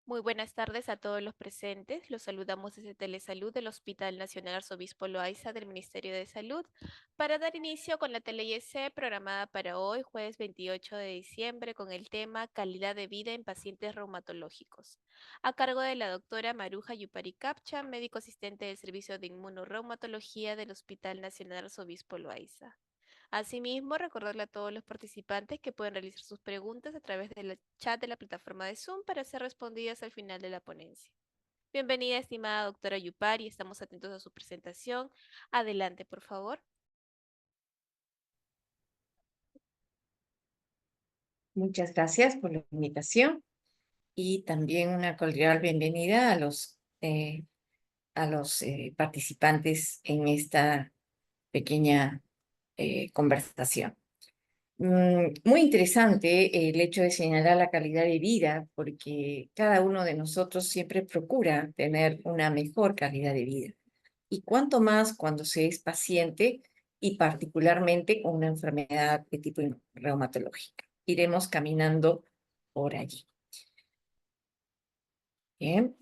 Muy buenas tardes a todos los presentes. Los saludamos desde Telesalud del Hospital Nacional Arzobispo Loaiza del Ministerio de Salud para dar inicio con la Tele-IC programada para hoy, jueves 28 de diciembre, con el tema Calidad de vida en pacientes reumatológicos, a cargo de la doctora Maruja Yupari Capcha, médico asistente del Servicio de Inmunorreumatología del Hospital Nacional Arzobispo Loaiza. Asimismo, recordarle a todos los participantes que pueden realizar sus preguntas a través del chat de la plataforma de Zoom para ser respondidas al final de la ponencia. Bienvenida, estimada doctora Yupari, estamos atentos a su presentación. Adelante, por favor. Muchas gracias por la invitación y también una cordial bienvenida a los participantes en esta pequeña conversación. Muy interesante el hecho de señalar la calidad de vida, porque cada uno de nosotros siempre procura tener una mejor calidad de vida. Y cuanto más cuando se es paciente y particularmente con una enfermedad de tipo reumatológica. Iremos caminando por allí. Bien.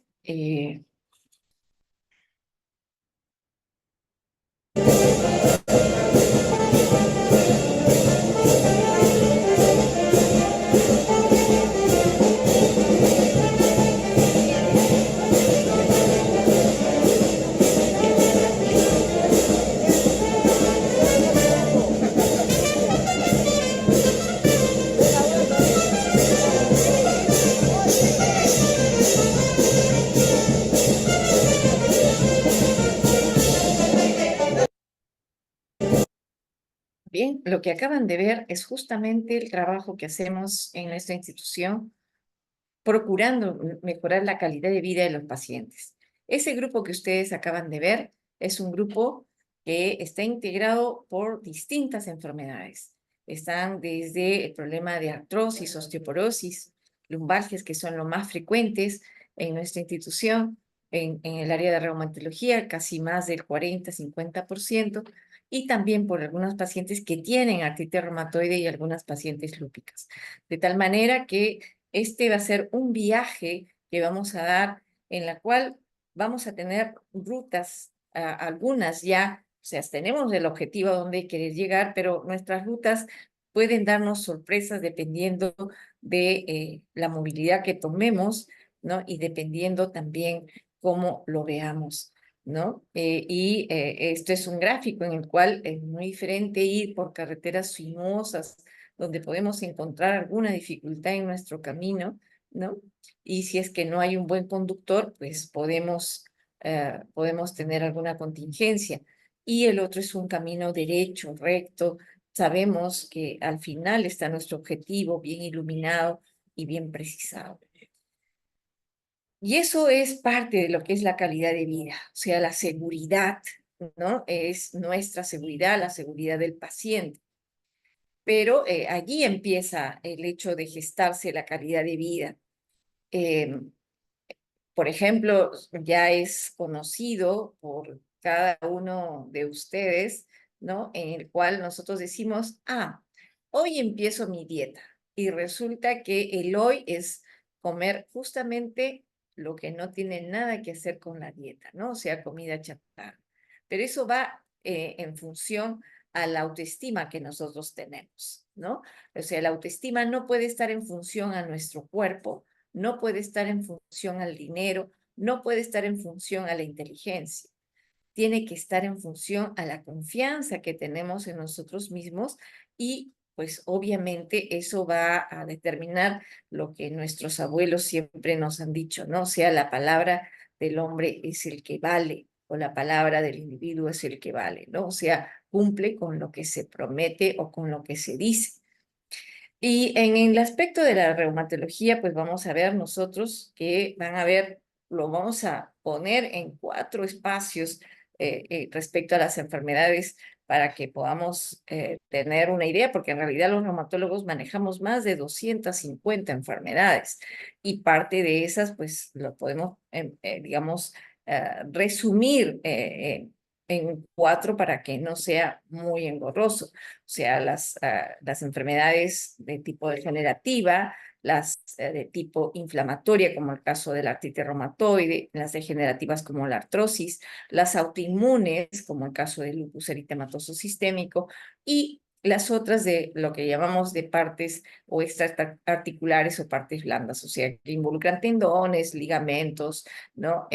Bien, lo que acaban de ver es justamente el trabajo que hacemos en nuestra institución procurando mejorar la calidad de vida de los pacientes. Ese grupo que ustedes acaban de ver es un grupo que está integrado por distintas enfermedades. Están desde el problema de artrosis, osteoporosis, lumbalgias, que son los más frecuentes en nuestra institución, en el área de reumatología, casi más del 40-50%, y también por algunos pacientes que tienen artritis reumatoide y algunas pacientes lúpicas. De tal manera que este va a ser un viaje que vamos a dar en la cual vamos a tener rutas, algunas ya, o sea, tenemos el objetivo a donde querer llegar, pero nuestras rutas pueden darnos sorpresas dependiendo de la movilidad que tomemos, ¿no? Y dependiendo también cómo lo veamos, ¿no? Esto es un gráfico en el cual es muy diferente ir por carreteras sinuosas, donde podemos encontrar alguna dificultad en nuestro camino, ¿no? Y si es que no hay un buen conductor, pues podemos tener alguna contingencia. Y el otro es un camino derecho, recto. Sabemos que al final está nuestro objetivo bien iluminado y bien precisado. Y eso es parte de lo que es la calidad de vida, o sea, la seguridad, ¿no? Es nuestra seguridad, la seguridad del paciente. Pero allí empieza el hecho de gestarse la calidad de vida. Em, por ejemplo, ya es conocido por cada uno de ustedes, ¿no? En el cual nosotros decimos, hoy empiezo mi dieta. Y resulta que el hoy es comer justamente lo que no tiene nada que hacer con la dieta, ¿no? O sea, comida chatarra. Pero eso va en función a la autoestima que nosotros tenemos, ¿no? O sea, la autoestima no puede estar en función a nuestro cuerpo, no puede estar en función al dinero, no puede estar en función a la inteligencia. Tiene que estar en función a la confianza que tenemos en nosotros mismos y pues obviamente eso va a determinar lo que nuestros abuelos siempre nos han dicho, ¿no? O sea, la palabra del hombre es el que vale o la palabra del individuo es el que vale, ¿no? O sea, cumple con lo que se promete o con lo que se dice. Y en el aspecto de la reumatología, pues vamos a ver nosotros que lo vamos a poner en 4 espacios respecto a las enfermedades para que podamos tener una idea, porque en realidad los reumatólogos manejamos más de 250 enfermedades y parte de esas, pues lo podemos, digamos, resumir en 4 para que no sea muy engorroso. O sea, las enfermedades de tipo degenerativa, las de tipo inflamatoria, como el caso de la artritis reumatoide, las degenerativas como la artrosis, las autoinmunes, como el caso del lupus eritematoso sistémico, y las otras de lo que llamamos de partes o extraarticulares o partes blandas, o sea, que involucran tendones, ligamentos, ¿no?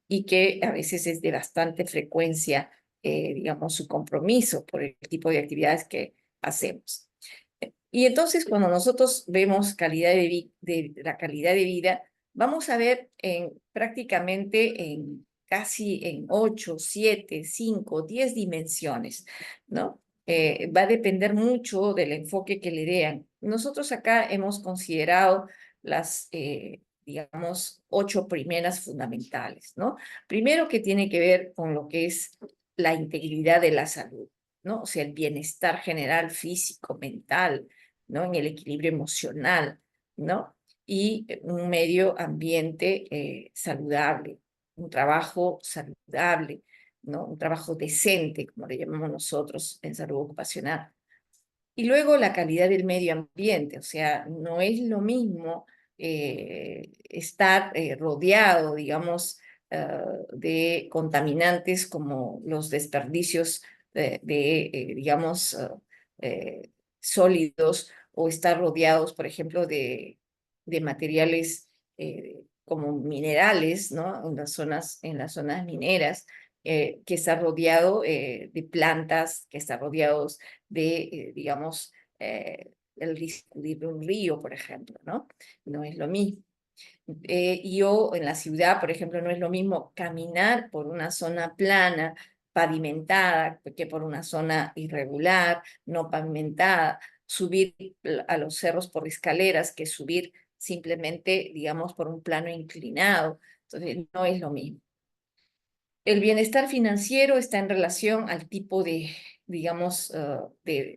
Y que a veces es de bastante frecuencia, digamos, su compromiso por el tipo de actividades que hacemos. Y entonces, cuando nosotros vemos la calidad de vida, vamos a ver prácticamente casi en 8, 7, 5, 10 dimensiones, ¿no? Va a depender mucho del enfoque que le den. Nosotros acá hemos considerado las, digamos, 8 primeras fundamentales, ¿no? Primero, que tiene que ver con lo que es la integridad de la salud, ¿no? O sea, el bienestar general, físico, mental, ¿no? En el equilibrio emocional, ¿no? Y un medio ambiente saludable, un trabajo saludable, ¿no? Un trabajo decente, como le llamamos nosotros en salud ocupacional. Y luego la calidad del medio ambiente, o sea, no es lo mismo estar rodeado, digamos, de contaminantes como los desperdicios digamos, sólidos, o estar rodeados, por ejemplo, de materiales como minerales, ¿no? En las zonas mineras, que está rodeado de plantas, que está rodeados de, digamos, el riesgo de un río, por ejemplo, ¿no? No es lo mismo. Yo en la ciudad, por ejemplo, no es lo mismo caminar por una zona plana, pavimentada, que por una zona irregular, no pavimentada, subir a los cerros por escaleras que subir simplemente, digamos, por un plano inclinado. Entonces, no es lo mismo. El bienestar financiero está en relación al tipo de, digamos, de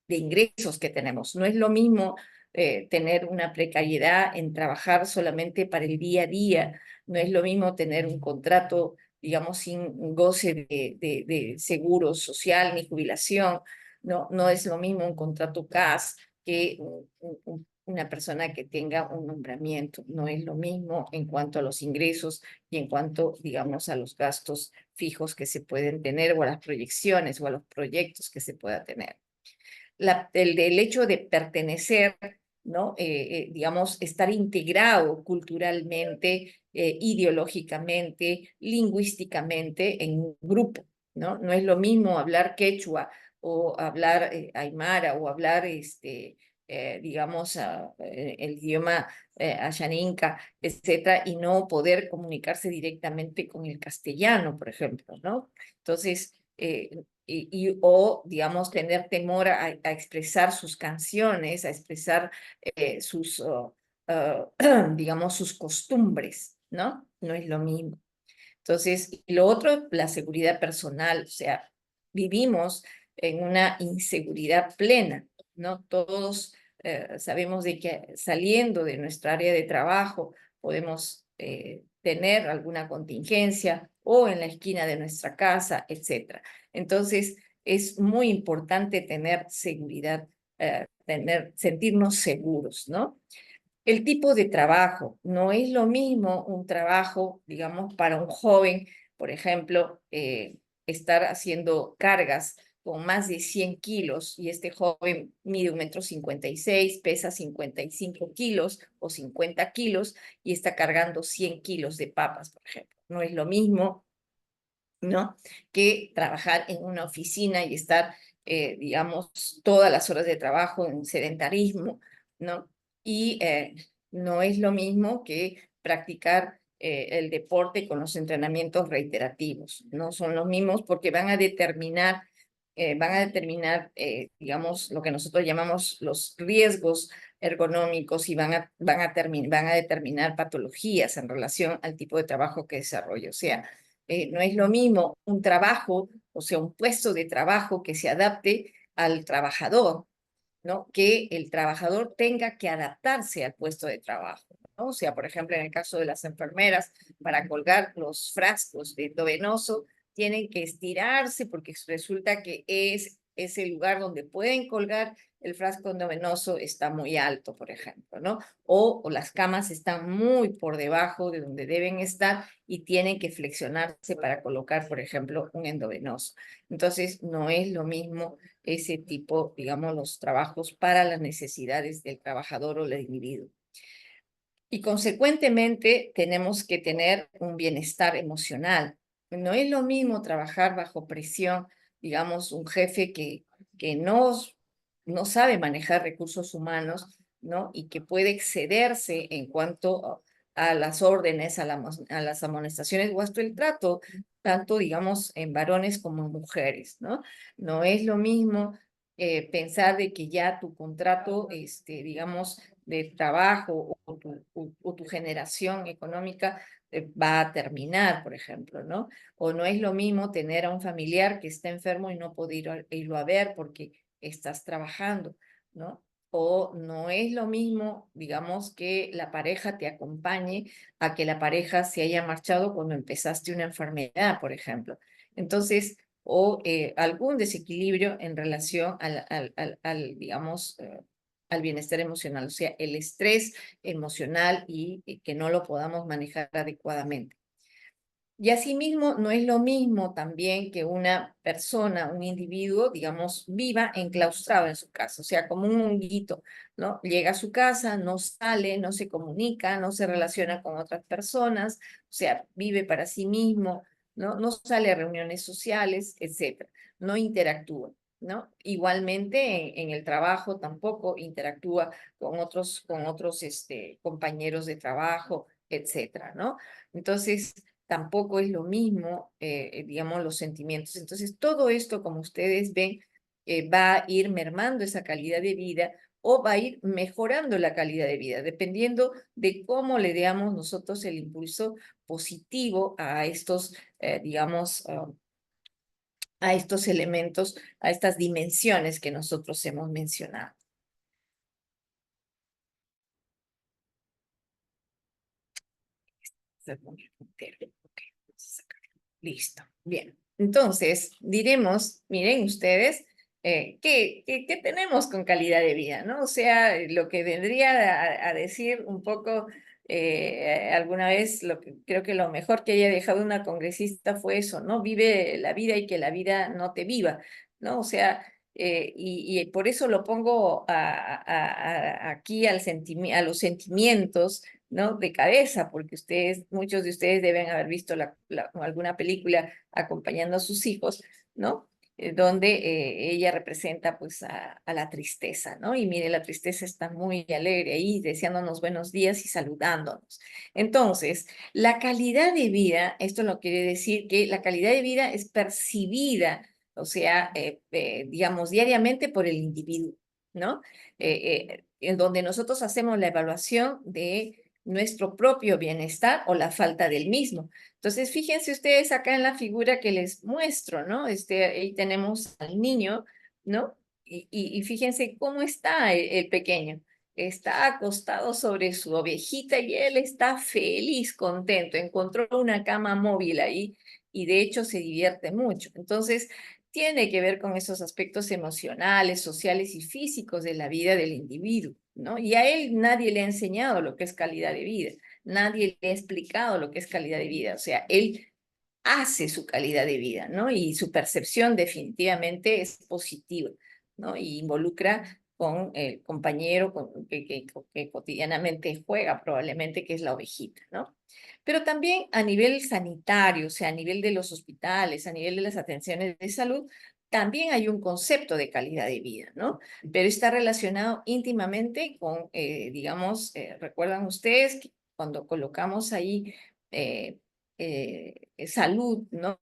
ingresos que tenemos. No es lo mismo tener una precariedad en trabajar solamente para el día a día. No es lo mismo tener un contrato, digamos, sin goce de seguro social ni jubilación. No, no es lo mismo un contrato CAS que una persona que tenga un nombramiento. No es lo mismo en cuanto a los ingresos y en cuanto, digamos, a los gastos fijos que se pueden tener, o a las proyecciones o a los proyectos que se pueda tener. El hecho de pertenecer, ¿no? Digamos, estar integrado culturalmente, ideológicamente, lingüísticamente en un grupo, ¿no? No es lo mismo hablar quechua o hablar aymara o hablar, digamos, el idioma ayaninca, etcétera, y no poder comunicarse directamente con el castellano, por ejemplo, ¿no? Entonces, o, digamos, tener temor a expresar sus canciones, a expresar digamos, sus costumbres, ¿no? No es lo mismo. Entonces, y lo otro, la seguridad personal, o sea, vivimos en una inseguridad plena, ¿no? Todos sabemos de que saliendo de nuestra área de trabajo podemos tener alguna contingencia, o en la esquina de nuestra casa, etcétera. Entonces, es muy importante tener seguridad, sentirnos seguros, ¿no? El tipo de trabajo, no es lo mismo un trabajo, digamos, para un joven, por ejemplo, estar haciendo cargas con más de 100 kilos, y este joven mide 1,56 m, pesa 55 kilos o 50 kilos, y está cargando 100 kilos de papas, por ejemplo. No es lo mismo, ¿no? Que trabajar en una oficina y estar, digamos, todas las horas de trabajo en sedentarismo, ¿no? Y no es lo mismo que practicar el deporte con los entrenamientos reiterativos. No son los mismos, porque van a determinar, digamos, lo que nosotros llamamos los riesgos ergonómicos, y van a determinar patologías en relación al tipo de trabajo que desarrolla. O sea, no es lo mismo un trabajo, o sea, un puesto de trabajo que se adapte al trabajador, ¿no? Que el trabajador tenga que adaptarse al puesto de trabajo, ¿no? O sea, por ejemplo, en el caso de las enfermeras, para colgar los frascos de endovenoso, tienen que estirarse porque resulta que es ese lugar donde pueden colgar el frasco endovenoso está muy alto, por ejemplo, ¿no? O las camas están muy por debajo de donde deben estar y tienen que flexionarse para colocar, por ejemplo, un endovenoso. Entonces, no es lo mismo ese tipo, digamos, los trabajos para las necesidades del trabajador o del individuo. Y consecuentemente tenemos que tener un bienestar emocional. No es lo mismo trabajar bajo presión, digamos, un jefe que no sabe manejar recursos humanos, ¿no? Y que puede excederse en cuanto a las órdenes, a las amonestaciones o hasta el trato, tanto, digamos, en varones como en mujeres, ¿no? No es lo mismo pensar de que ya tu contrato, digamos, de trabajo o tu generación económica va a terminar, por ejemplo, ¿no? O no es lo mismo tener a un familiar que está enfermo y no poder irlo a ver porque estás trabajando, ¿no? O no es lo mismo, digamos, que la pareja te acompañe a que la pareja se haya marchado cuando empezaste una enfermedad, por ejemplo. Entonces, o algún desequilibrio en relación digamos, al bienestar emocional, o sea, el estrés emocional y que no lo podamos manejar adecuadamente. Y asimismo, no es lo mismo también que una persona, un individuo, digamos, viva enclaustrado en su casa, o sea, como un honguito, ¿no? Llega a su casa, no sale, no se comunica, no se relaciona con otras personas, o sea, vive para sí mismo, ¿no? No sale a reuniones sociales, etcétera, no interactúa, ¿no? Igualmente en el trabajo tampoco interactúa con otros compañeros de trabajo, etcétera, ¿no? Entonces, tampoco es lo mismo, digamos, los sentimientos. Entonces, todo esto, como ustedes ven, va a ir mermando esa calidad de vida o va a ir mejorando la calidad de vida, dependiendo de cómo le damos nosotros el impulso positivo a estos, digamos, a estos elementos, a estas dimensiones que nosotros hemos mencionado. Ok, listo, bien. Entonces, diremos, miren ustedes, ¿qué tenemos con calidad de vida? ¿No? O sea, lo que vendría a decir un poco alguna vez, creo que lo mejor que haya dejado una congresista fue eso, ¿no? Vive la vida y que la vida no te viva, ¿no? O sea, y por eso lo pongo aquí a los sentimientos, ¿no? De cabeza, porque muchos de ustedes deben haber visto alguna película acompañando a sus hijos, ¿no? Donde ella representa pues a la tristeza, ¿no? Y mire, la tristeza está muy alegre ahí, deseándonos buenos días y saludándonos. Entonces, la calidad de vida, esto no quiere decir que la calidad de vida es percibida, o sea, digamos, diariamente por el individuo, ¿no? En donde nosotros hacemos la evaluación de nuestro propio bienestar o la falta del mismo. Entonces, fíjense ustedes acá en la figura que les muestro, ¿no? Ahí tenemos al niño, ¿no? Y fíjense cómo está el pequeño. Está acostado sobre su ovejita y él está feliz, contento. Encontró una cama móvil ahí y de hecho se divierte mucho. Entonces, tiene que ver con esos aspectos emocionales, sociales y físicos de la vida del individuo, ¿no? Y a él nadie le ha enseñado lo que es calidad de vida, nadie le ha explicado lo que es calidad de vida, o sea, él hace su calidad de vida, ¿no? Y su percepción definitivamente es positiva, ¿no? Y involucra con el compañero que cotidianamente juega, probablemente, que es la ovejita, ¿no? Pero también a nivel sanitario, o sea, a nivel de los hospitales, a nivel de las atenciones de salud, también hay un concepto de calidad de vida, ¿no? Pero está relacionado íntimamente con, digamos, recuerdan ustedes que cuando colocamos ahí salud, ¿no?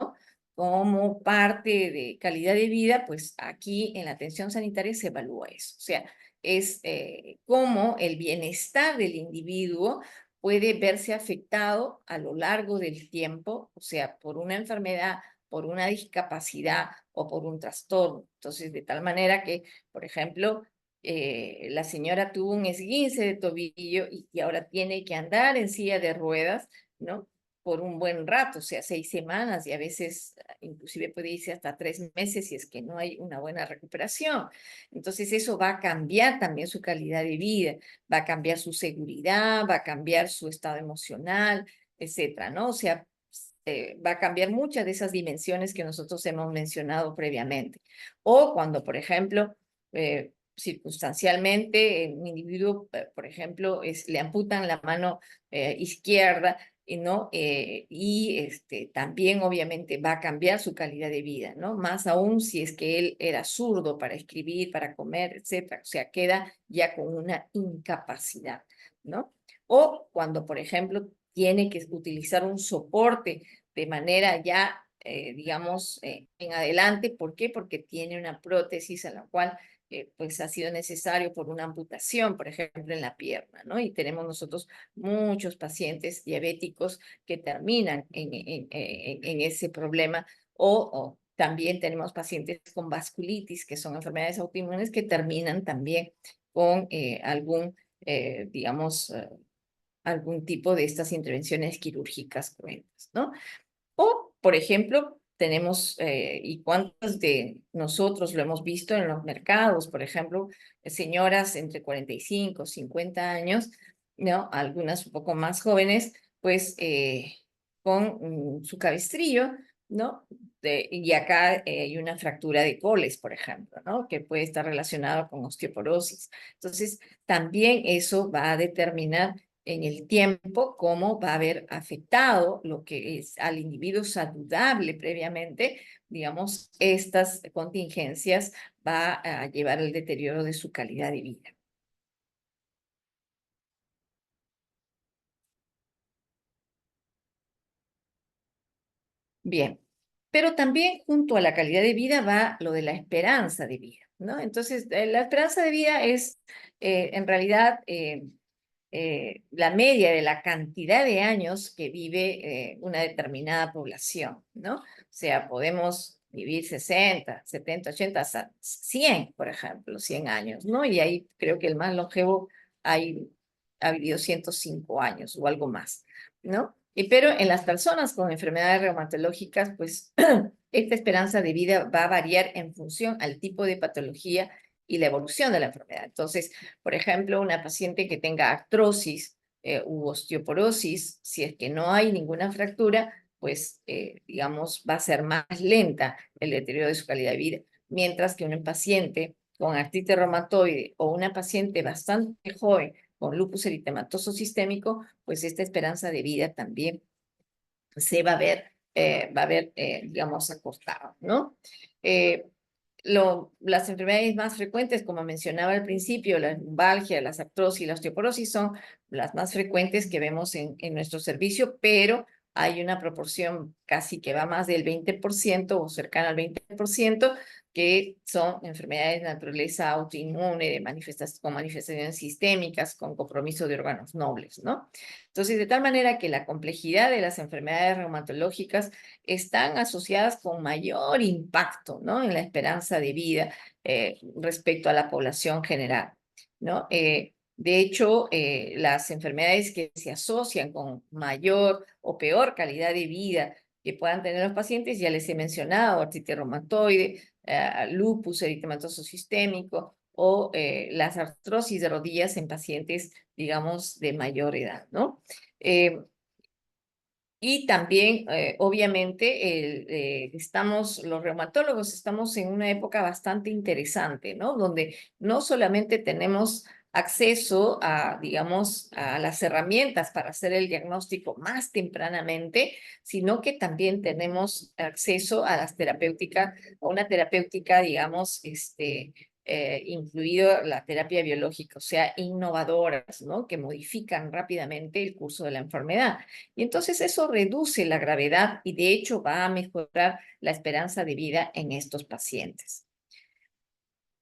Como parte de calidad de vida, pues aquí en la atención sanitaria se evalúa eso. O sea, es cómo el bienestar del individuo puede verse afectado a lo largo del tiempo, o sea, por una enfermedad, por una discapacidad o por un trastorno. Entonces, de tal manera que, por ejemplo, la señora tuvo un esguince de tobillo y ahora tiene que andar en silla de ruedas, ¿no? por un buen rato, o sea, 6 semanas y a veces inclusive puede irse hasta 3 meses si es que no hay una buena recuperación. Entonces eso va a cambiar también su calidad de vida, va a cambiar su seguridad, va a cambiar su estado emocional, etcétera, ¿no? O sea, va a cambiar muchas de esas dimensiones que nosotros hemos mencionado previamente. O cuando, por ejemplo, circunstancialmente, un individuo, por ejemplo, le amputan la mano izquierda, ¿no? Y también obviamente va a cambiar su calidad de vida, ¿no? Más aún si es que él era zurdo para escribir, para comer, etcétera. O sea, queda ya con una incapacidad, ¿no? O cuando, por ejemplo, tiene que utilizar un soporte de manera ya, digamos, en adelante. ¿Por qué? Porque tiene una prótesis en la cual pues ha sido necesario por una amputación, por ejemplo, en la pierna, ¿no? Y tenemos nosotros muchos pacientes diabéticos que terminan en ese problema o también tenemos pacientes con vasculitis, que son enfermedades autoinmunes que terminan también con digamos, algún tipo de estas intervenciones quirúrgicas cruentas, ¿no? O, por ejemplo, tenemos, y cuántos de nosotros lo hemos visto en los mercados, por ejemplo, señoras entre 45, 50 años, ¿no? Algunas un poco más jóvenes, pues con su cabestrillo, ¿no? Y acá hay una fractura de coles, por ejemplo, ¿no? Que puede estar relacionada con osteoporosis. Entonces, también eso va a determinar en el tiempo cómo va a haber afectado lo que es al individuo saludable previamente, digamos, estas contingencias va a llevar al deterioro de su calidad de vida. Bien, pero también junto a la calidad de vida va lo de la esperanza de vida, ¿no? Entonces, la esperanza de vida es en realidad la media de la cantidad de años que vive una determinada población, ¿no? O sea, podemos vivir 60, 70, 80, hasta 100, por ejemplo, 100 años, ¿no? Y ahí creo que el más longevo hay, ha vivido 105 años o algo más, ¿no? Pero en las personas con enfermedades reumatológicas, pues esta esperanza de vida va a variar en función al tipo de patología y la evolución de la enfermedad. Entonces, por ejemplo, una paciente que tenga artrosis u osteoporosis, si es que no hay ninguna fractura, pues, digamos, va a ser más lenta el deterioro de su calidad de vida. Mientras que un paciente con artritis reumatoide o una paciente bastante joven con lupus eritematoso sistémico, pues esta esperanza de vida también se va a ver, digamos, acortada, ¿no? Eh, las enfermedades más frecuentes, como mencionaba al principio, la lumbalgia, las artrosis y la osteoporosis son las más frecuentes que vemos en nuestro servicio, pero hay una proporción casi que va más del 20% o cercana al 20% que son enfermedades de naturaleza autoinmune, con manifestaciones sistémicas, con compromiso de órganos nobles, ¿no? Entonces, de tal manera que la complejidad de las enfermedades reumatológicas están asociadas con mayor impacto, ¿no? En la esperanza de vida respecto a la población general, ¿no? De hecho, las enfermedades que se asocian con mayor o peor calidad de vida que puedan tener los pacientes, ya les he mencionado, artritis reumatoide, lupus eritematoso sistémico o las artrosis de rodillas en pacientes, digamos, de mayor edad, ¿no? Eh, y también, obviamente, los reumatólogos estamos en una época bastante interesante, ¿no? Donde no solamente tenemos acceso a, digamos, a las herramientas para hacer el diagnóstico más tempranamente, sino que también tenemos acceso a las terapéuticas, a una terapéutica, digamos, incluido la terapia biológica, o sea, innovadoras, ¿no? Que modifican rápidamente el curso de la enfermedad. Y entonces eso reduce la gravedad y de hecho va a mejorar la esperanza de vida en estos pacientes.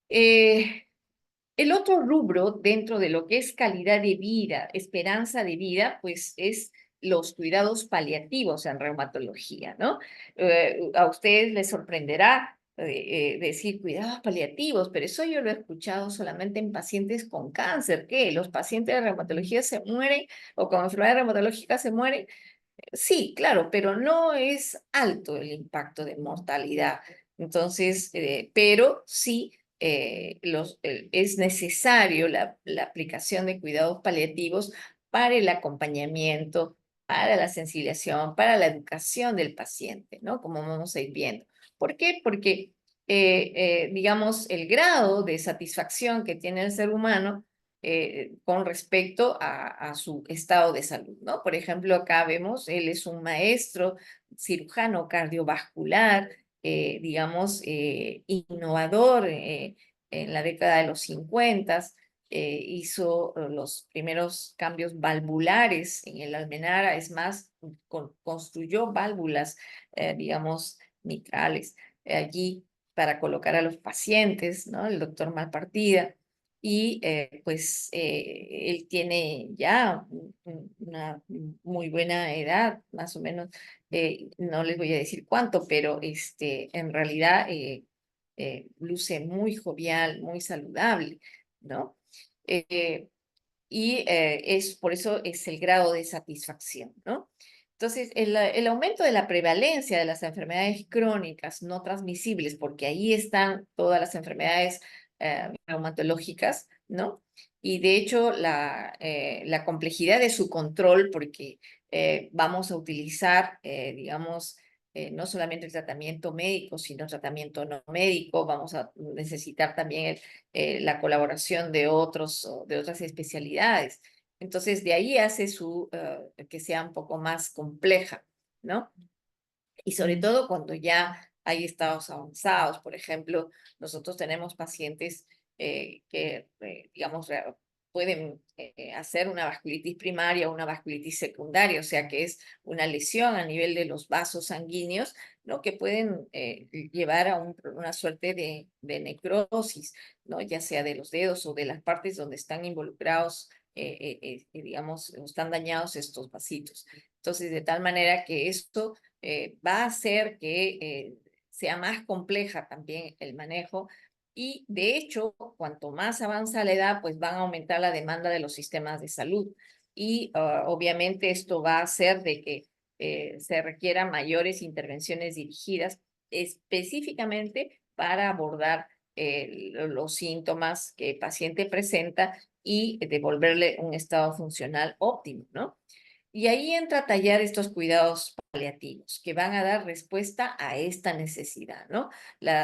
Eh, el otro rubro dentro de lo que es calidad de vida, esperanza de vida, pues es los cuidados paliativos en reumatología, ¿no? A ustedes les sorprenderá decir cuidados paliativos, pero eso yo lo he escuchado solamente en pacientes con cáncer, que los pacientes de reumatología se mueren o con enfermedad reumatológica se mueren Sí, claro, pero no es alto el impacto de mortalidad. Entonces, pero sí es necesario la aplicación de cuidados paliativos para el acompañamiento, para la sensibilización, para la educación del paciente, ¿no? Como vamos a ir viendo. ¿Por qué? Porque, digamos, el grado de satisfacción que tiene el ser humano con respecto a su estado de salud, ¿no? Por ejemplo, acá vemos, él es un maestro cirujano cardiovascular, digamos, innovador en la década de los 50, hizo los primeros cambios valvulares en el Almenara, es más, construyó válvulas, digamos, mitrales allí para colocar a los pacientes, ¿no? El doctor Malpartida y pues él tiene ya una muy buena edad, más o menos, no les voy a decir cuánto, pero en realidad luce muy jovial, muy saludable, ¿no? Eh, es por eso es el grado de satisfacción, ¿no? Entonces, el aumento de la prevalencia de las enfermedades crónicas no transmisibles, porque ahí están todas las enfermedades reumatológicas, ¿no? Y de hecho, la complejidad de su control, porque vamos a utilizar, digamos, no solamente el tratamiento médico, sino tratamiento no médico, vamos a necesitar también la colaboración de otras especialidades. Entonces, de ahí hace que sea un poco más compleja, ¿no? Y sobre todo cuando ya hay estados avanzados. Por ejemplo, nosotros tenemos pacientes que, digamos, pueden hacer una vasculitis primaria o una vasculitis secundaria, o sea que es una lesión a nivel de los vasos sanguíneos, ¿no? Que pueden llevar a una suerte de necrosis, ¿no? Ya sea de los dedos o de las partes donde están involucrados, digamos, están dañados estos vasitos. Entonces, de tal manera que esto va a hacer que sea más compleja también el manejo y de hecho, cuanto más avanza la edad, pues van a aumentar la demanda de los sistemas de salud y obviamente esto va a hacer de que se requieran mayores intervenciones dirigidas específicamente para abordar los síntomas que el paciente presenta y devolverle un estado funcional óptimo, ¿no? Y ahí entra a tallar estos cuidados paliativos que van a dar respuesta a esta necesidad, ¿no?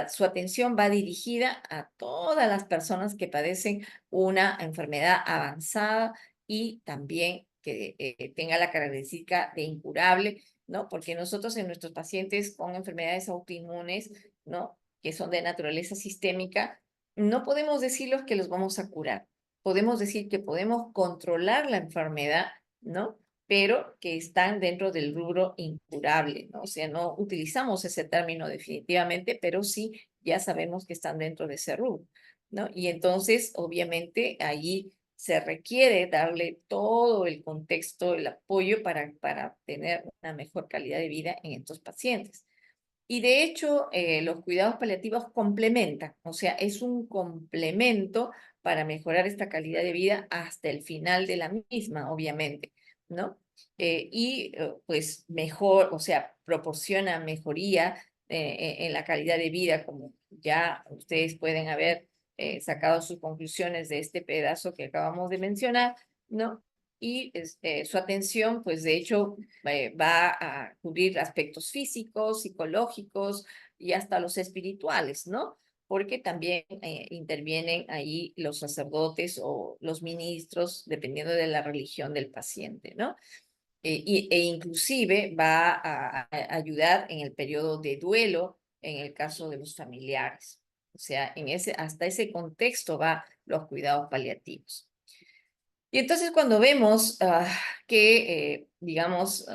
Su atención va dirigida a todas las personas que padecen una enfermedad avanzada y también que tenga la característica de incurable, ¿no? Porque nosotros en nuestros pacientes con enfermedades autoinmunes, ¿no? Que son de naturaleza sistémica, no podemos decirlos que los vamos a curar. Podemos decir que podemos controlar la enfermedad, ¿no? Pero que están dentro del rubro incurable, ¿no? O sea, no utilizamos ese término definitivamente, pero sí ya sabemos que están dentro de ese rubro, ¿no? Y entonces, obviamente, ahí se requiere darle todo el contexto, el apoyo para tener una mejor calidad de vida en estos pacientes. Y de hecho, los cuidados paliativos complementan, o sea, es un complemento para mejorar esta calidad de vida hasta el final de la misma, obviamente, ¿no? Pues mejor, o sea, proporciona mejoría en la calidad de vida, como ya ustedes pueden haber sacado sus conclusiones de este pedazo que acabamos de mencionar, ¿no? Y su atención, pues de hecho, va a cubrir aspectos físicos, psicológicos y hasta los espirituales, ¿no? Porque también intervienen ahí los sacerdotes o los ministros, dependiendo de la religión del paciente, ¿no? Inclusive va a ayudar en el periodo de duelo en el caso de los familiares. O sea, hasta ese contexto va los cuidados paliativos. Y entonces cuando vemos que, digamos,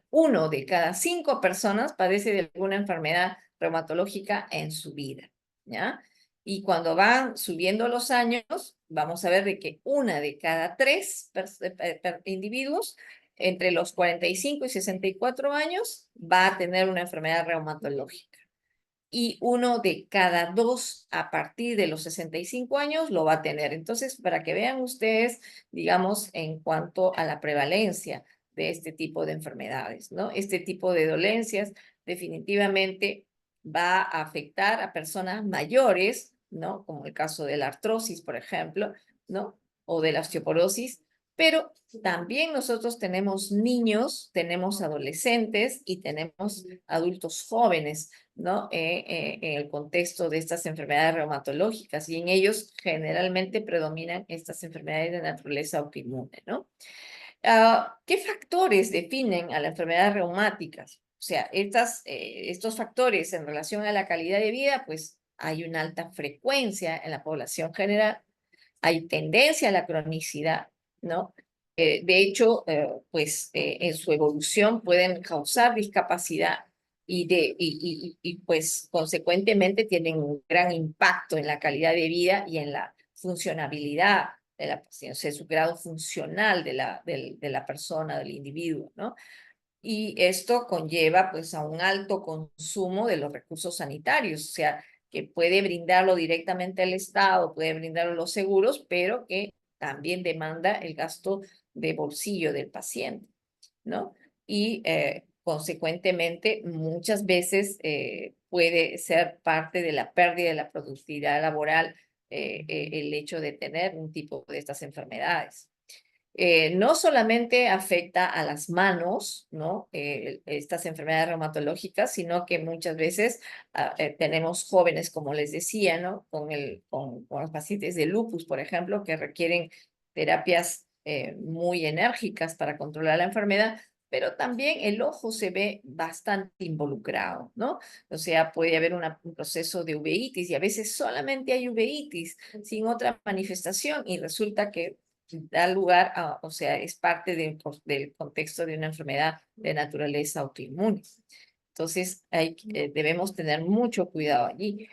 1 de cada 5 personas padece de alguna enfermedad reumatológica en su vida, ¿ya? Y cuando van subiendo los años, vamos a ver de que 1 de cada 3 individuos entre los 45 y 64 años va a tener una enfermedad reumatológica y 1 de cada 2 a partir de los 65 años lo va a tener. Entonces, para que vean ustedes, digamos, en cuanto a la prevalencia de este tipo de enfermedades, ¿no? Este tipo de dolencias definitivamente va a afectar a personas mayores, ¿no? Como el caso de la artrosis, por ejemplo, ¿no? O de la osteoporosis, pero también nosotros tenemos niños, tenemos adolescentes y tenemos adultos jóvenes, ¿no? En el contexto de estas enfermedades reumatológicas, y en ellos generalmente predominan estas enfermedades de naturaleza autoinmune, ¿no? ¿Qué factores definen a las enfermedades reumáticas? O sea, estos factores en relación a la calidad de vida, pues hay una alta frecuencia en la población general, hay tendencia a la cronicidad, ¿no? De hecho, pues en su evolución pueden causar discapacidad pues consecuentemente tienen un gran impacto en la calidad de vida y en la funcionabilidad de la paciente, o sea, su grado funcional de la persona, del individuo, ¿no? Y esto conlleva pues a un alto consumo de los recursos sanitarios, o sea, que puede brindarlo directamente el Estado, puede brindarlo los seguros, pero que también demanda el gasto de bolsillo del paciente, ¿no? Y consecuentemente muchas veces puede ser parte de la pérdida de la productividad laboral el hecho de tener un tipo de estas enfermedades. No solamente afecta a las manos, ¿no? Estas enfermedades reumatológicas, sino que muchas veces tenemos jóvenes, como les decía, ¿no? Con los pacientes de lupus, por ejemplo, que requieren terapias muy enérgicas para controlar la enfermedad, pero también el ojo se ve bastante involucrado, ¿no? O sea, puede haber un proceso de uveitis y a veces solamente hay uveitis sin otra manifestación y resulta que da lugar a, o sea, es parte del contexto de una enfermedad de naturaleza autoinmune. Entonces, debemos tener mucho cuidado allí.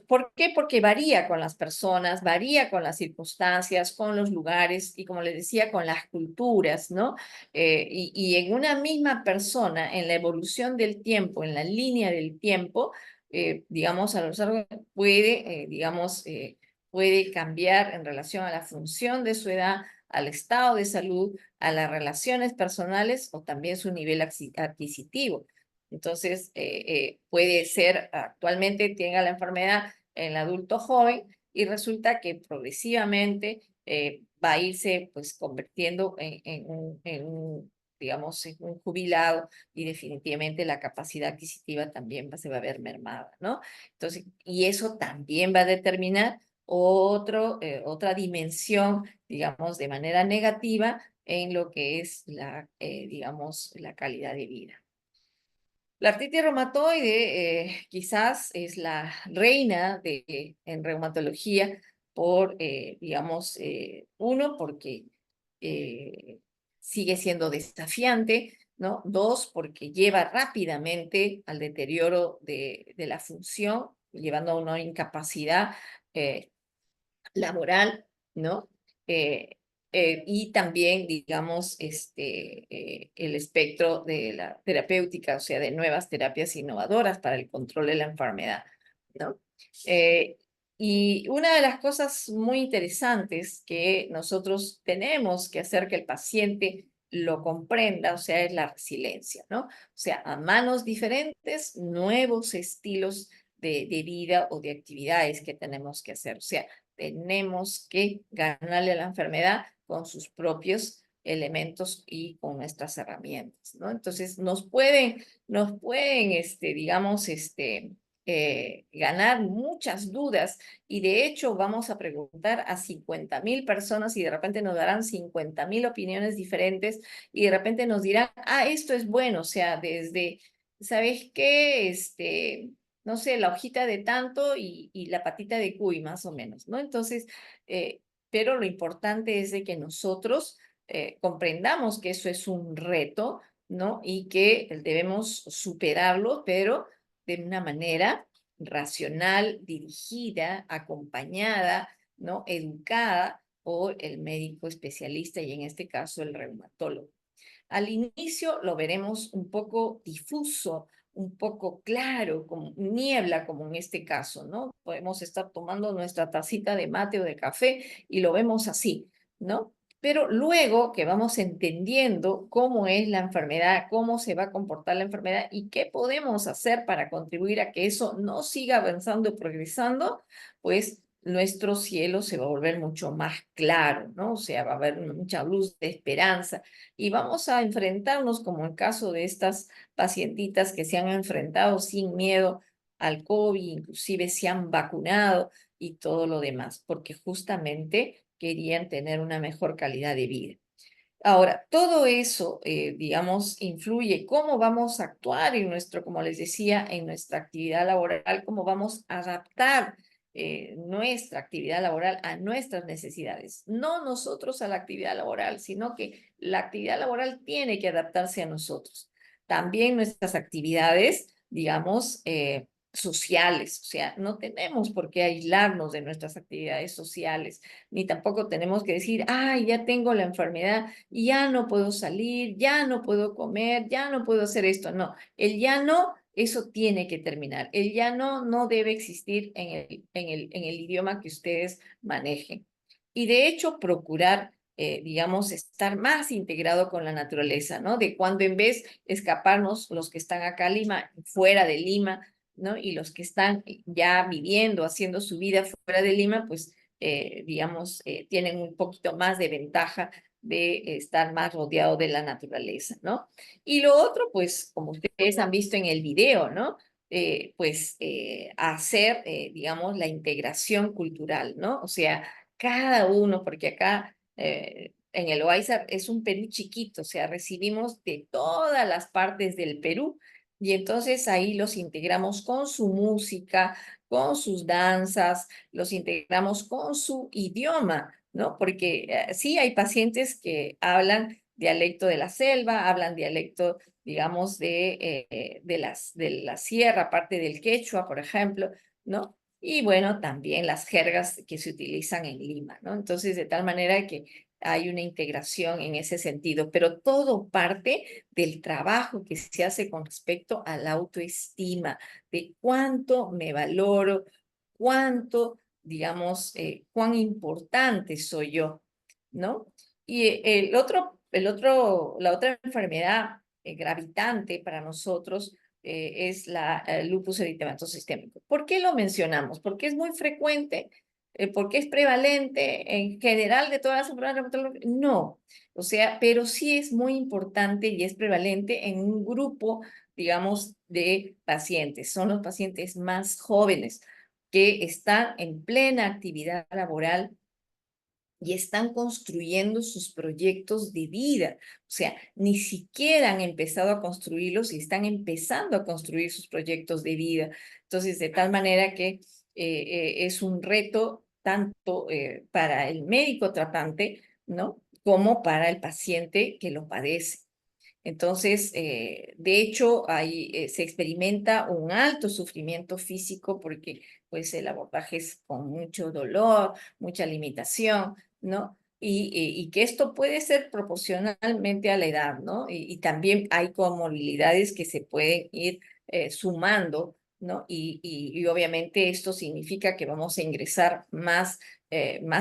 ¿Por qué? Porque varía con las personas, varía con las circunstancias, con los lugares y, como les decía, con las culturas, ¿no? Y en una misma persona, en la evolución del tiempo, en la línea del tiempo, digamos, a lo largo puede, digamos, puede cambiar en relación a la función de su edad, al estado de salud, a las relaciones personales o también su nivel adquisitivo. Entonces, puede ser actualmente tenga la enfermedad en el adulto joven y resulta que progresivamente va a irse pues convirtiendo digamos, en un jubilado y definitivamente la capacidad adquisitiva también se va a ver mermada, ¿no? Entonces, y eso también va a determinar otra dimensión, digamos, de manera negativa en lo que es digamos, la calidad de vida. La artritis reumatoide quizás es la reina en reumatología digamos, uno, porque eh, sigue siendo desafiante, ¿no? Dos, porque lleva rápidamente al deterioro de la función, llevando a una incapacidad eh, laboral, ¿no? Eh, y también, digamos, el espectro de la terapéutica, o sea, de nuevas terapias innovadoras para el control de la enfermedad, ¿no? Eh, y una de las cosas muy interesantes que nosotros tenemos que hacer que el paciente lo comprenda, o sea, es la resiliencia, ¿no? O sea, a manos diferentes, nuevos estilos de vida o de actividades que tenemos que hacer. O sea, tenemos que ganarle a la enfermedad con sus propios elementos y con nuestras herramientas, ¿no? Entonces, nos pueden, digamos, ganar muchas dudas y de hecho vamos a preguntar a 50,000 personas y de repente nos darán 50,000 opiniones diferentes y de repente nos dirán, esto es bueno, o sea, desde, ¿sabes qué? No sé, la hojita de tanto y la patita de cuy, más o menos, ¿no? Entonces, pero lo importante es de que nosotros comprendamos que eso es un reto, ¿no? Y que debemos superarlo, pero de una manera racional, dirigida, acompañada, ¿no? Educada por el médico especialista y en este caso el reumatólogo. Al inicio lo veremos un poco difuso, un poco claro, como niebla, como en este caso, ¿no? Podemos estar tomando nuestra tacita de mate o de café y lo vemos así, ¿no? Pero luego que vamos entendiendo cómo es la enfermedad, cómo se va a comportar la enfermedad y qué podemos hacer para contribuir a que eso no siga avanzando y progresando, pues nuestro cielo se va a volver mucho más claro, ¿no? O sea, va a haber mucha luz de esperanza y vamos a enfrentarnos, como el caso de estas pacientitas que se han enfrentado sin miedo al COVID, inclusive se han vacunado y todo lo demás, porque justamente querían tener una mejor calidad de vida. Ahora, todo eso, digamos, influye cómo vamos a actuar en nuestro, como les decía, en nuestra actividad laboral, cómo vamos a adaptar nuestra actividad laboral a nuestras necesidades. No nosotros a la actividad laboral, sino que la actividad laboral tiene que adaptarse a nosotros. También nuestras actividades, digamos, sociales, o sea, no tenemos por qué aislarnos de nuestras actividades sociales, ni tampoco tenemos que decir, ay, ya tengo la enfermedad y ya no puedo salir, ya no puedo comer, ya no puedo hacer esto. No, el ya no, eso tiene que terminar. El ya no debe existir en el idioma que ustedes manejen. Y de hecho, procurar, digamos, estar más integrado con la naturaleza, ¿no? De cuando en vez escaparnos los que están acá en Lima, fuera de Lima, ¿no? Y los que están ya viviendo, haciendo su vida fuera de Lima, pues digamos, tienen un poquito más de ventaja de estar más rodeado de la naturaleza, ¿no? Y lo otro, pues, como ustedes han visto en el video, ¿no? Pues hacer, digamos, la integración cultural, ¿no? O sea, cada uno, porque acá en el Oaxaca es un Perú chiquito, o sea, recibimos de todas las partes del Perú y entonces ahí los integramos con su música, con sus danzas, los integramos con su idioma, ¿no? Porque sí hay pacientes que hablan dialecto de la selva, hablan dialecto, digamos, de la sierra, parte del quechua, por ejemplo, ¿no? Y bueno, también las jergas que se utilizan en Lima, ¿no? Entonces, de tal manera que hay una integración en ese sentido, pero todo parte del trabajo que se hace con respecto a la autoestima, de cuánto me valoro, cuánto, digamos, cuán importante soy yo, ¿no? Y la otra enfermedad gravitante para nosotros es la lupus eritematoso sistémico. ¿Por qué lo mencionamos? Porque es muy frecuente, porque es prevalente en general de todas las enfermedades reumatológicas. No, o sea, pero sí es muy importante y es prevalente en un grupo, digamos, de pacientes. Son los pacientes más jóvenes que están en plena actividad laboral y están construyendo sus proyectos de vida. O sea, ni siquiera han empezado a construirlos y están empezando a construir sus proyectos de vida. Entonces, de tal manera que es un reto tanto para el médico tratante, ¿no? Como para el paciente que lo padece. Entonces, de hecho, ahí se experimenta un alto sufrimiento físico porque pues el abordaje es con mucho dolor, mucha limitación, ¿no? Y que esto puede ser proporcionalmente a la edad, ¿no? Y también hay comorbilidades que se pueden ir sumando, ¿no? Y obviamente esto significa que vamos a ingresar más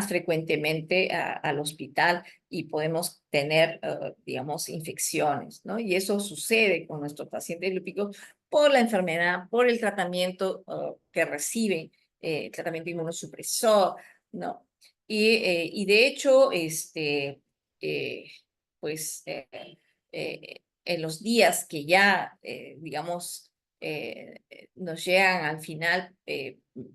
frecuentemente al hospital y podemos tener, digamos, infecciones, ¿no? Y eso sucede con nuestros pacientes lúpicos por la enfermedad, por el tratamiento que reciben, tratamiento inmunosupresor, ¿no? Y de hecho, eh, pues, en los días que ya, digamos, nos llegan al final,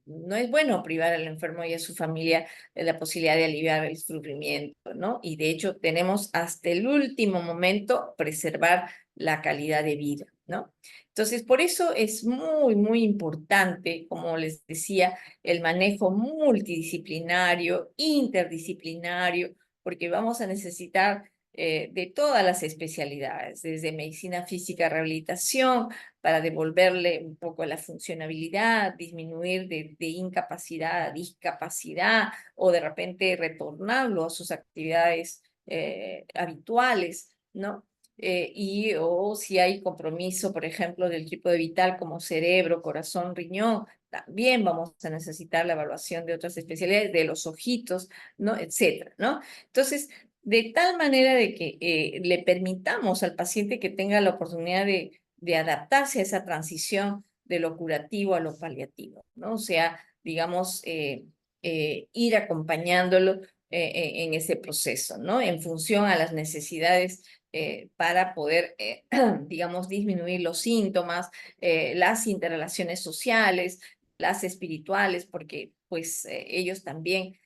no es bueno privar al enfermo y a su familia de la posibilidad de aliviar el sufrimiento, ¿no? Y de hecho tenemos hasta el último momento preservar la calidad de vida, ¿no? Entonces, por eso es muy, muy importante, como les decía, el manejo multidisciplinario, interdisciplinario, porque vamos a necesitar de todas las especialidades, desde medicina física, rehabilitación, para devolverle un poco la funcionabilidad, disminuir de incapacidad a discapacidad o de repente retornarlo a sus actividades habituales, ¿no? O si hay compromiso, por ejemplo, del tipo de vital como cerebro, corazón, riñón, también vamos a necesitar la evaluación de otras especialidades, de los ojitos, ¿no? Etcétera, ¿no? Entonces, de tal manera de que le permitamos al paciente que tenga la oportunidad de adaptarse a esa transición de lo curativo a lo paliativo, ¿no? O sea, digamos, ir acompañándolo en ese proceso, ¿no? En función a las necesidades para poder, digamos, disminuir los síntomas, las interrelaciones sociales, las espirituales, porque pues ellos también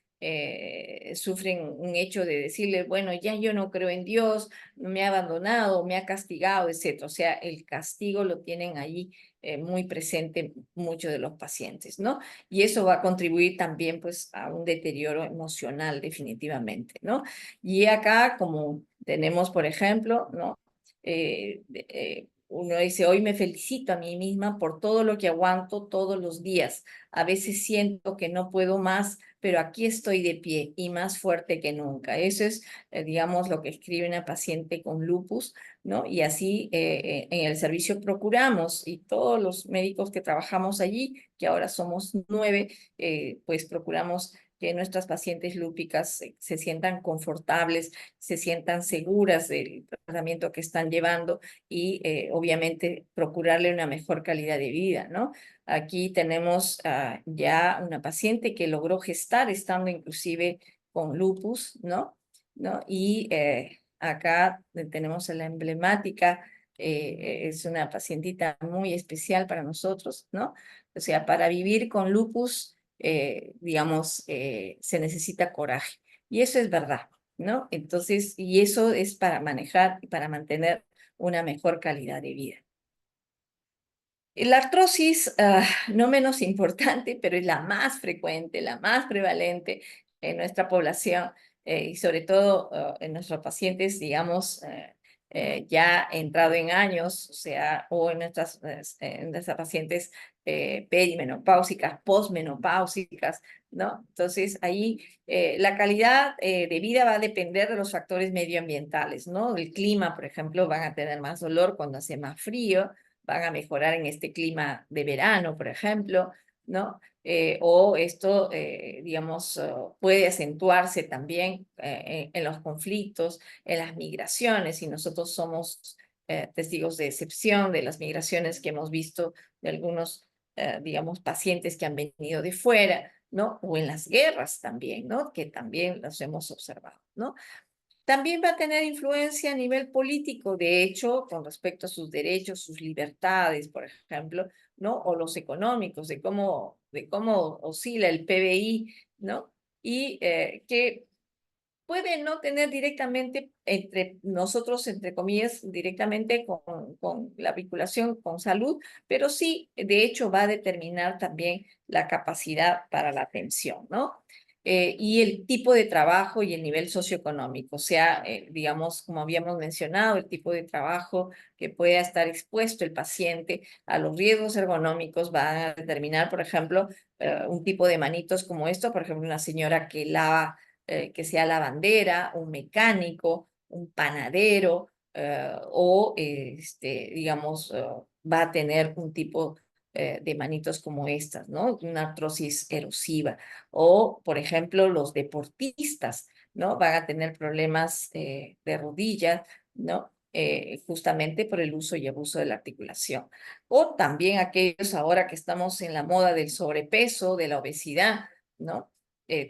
sufren un hecho de decirle, bueno, ya yo no creo en Dios, me ha abandonado, me ha castigado, etcétera. O sea, el castigo lo tienen allí muy presente muchos de los pacientes, ¿no? Y eso va a contribuir también, pues, a un deterioro emocional, definitivamente, ¿no? Y acá, como tenemos, por ejemplo, ¿no? Uno dice, hoy me felicito a mí misma por todo lo que aguanto todos los días. A veces siento que no puedo más, pero aquí estoy de pie y más fuerte que nunca. Eso es, digamos, lo que escribe una paciente con lupus, ¿no? Y así en el servicio procuramos, y todos los médicos que trabajamos allí, que ahora somos 9, pues procuramos que nuestras pacientes lúpicas se sientan confortables, se sientan seguras del tratamiento que están llevando y obviamente procurarle una mejor calidad de vida, ¿no? Aquí tenemos ya una paciente que logró gestar estando inclusive con lupus, ¿no? ¿No? Y acá tenemos a la emblemática, es una pacientita muy especial para nosotros, ¿no? O sea, para vivir con lupus, digamos, se necesita coraje. Y eso es verdad, ¿no? Entonces, y eso es para manejar y para mantener una mejor calidad de vida. La artrosis, no menos importante, pero es la más frecuente, la más prevalente en nuestra población y sobre todo en nuestros pacientes, digamos, ya entrado en años, o sea, o en nuestras pacientes perimenopáusicas, posmenopáusicas, ¿no? Entonces, ahí la calidad de vida va a depender de los factores medioambientales, ¿no? El clima, por ejemplo, van a tener más dolor cuando hace más frío, van a mejorar en este clima de verano, por ejemplo, ¿no? O esto, digamos, puede acentuarse también en los conflictos, en las migraciones, y nosotros somos testigos de excepción de las migraciones que hemos visto de algunos, digamos, pacientes que han venido de fuera, ¿no? O en las guerras también, ¿no? Que también los hemos observado, ¿no? También va a tener influencia a nivel político, de hecho, con respecto a sus derechos, sus libertades, por ejemplo, ¿no? O los económicos, de cómo oscila el PBI, ¿no? Y que puede no tener directamente entre nosotros, entre comillas, directamente con la vinculación con salud, pero sí, de hecho, va a determinar también la capacidad para la atención, ¿no? Y el tipo de trabajo y el nivel socioeconómico, o sea, digamos, como habíamos mencionado, el tipo de trabajo que pueda estar expuesto el paciente a los riesgos ergonómicos va a determinar, por ejemplo, un tipo de manitos como esto, por ejemplo, una señora que lava que sea lavandera, un mecánico, un panadero, o digamos, va a tener un tipo de manitos como estas, ¿no? Una artrosis erosiva. O, por ejemplo, los deportistas, ¿no? Van a tener problemas de rodillas, ¿no? Justamente por el uso y abuso de la articulación. O también aquellos ahora que estamos en la moda del sobrepeso, de la obesidad, ¿no?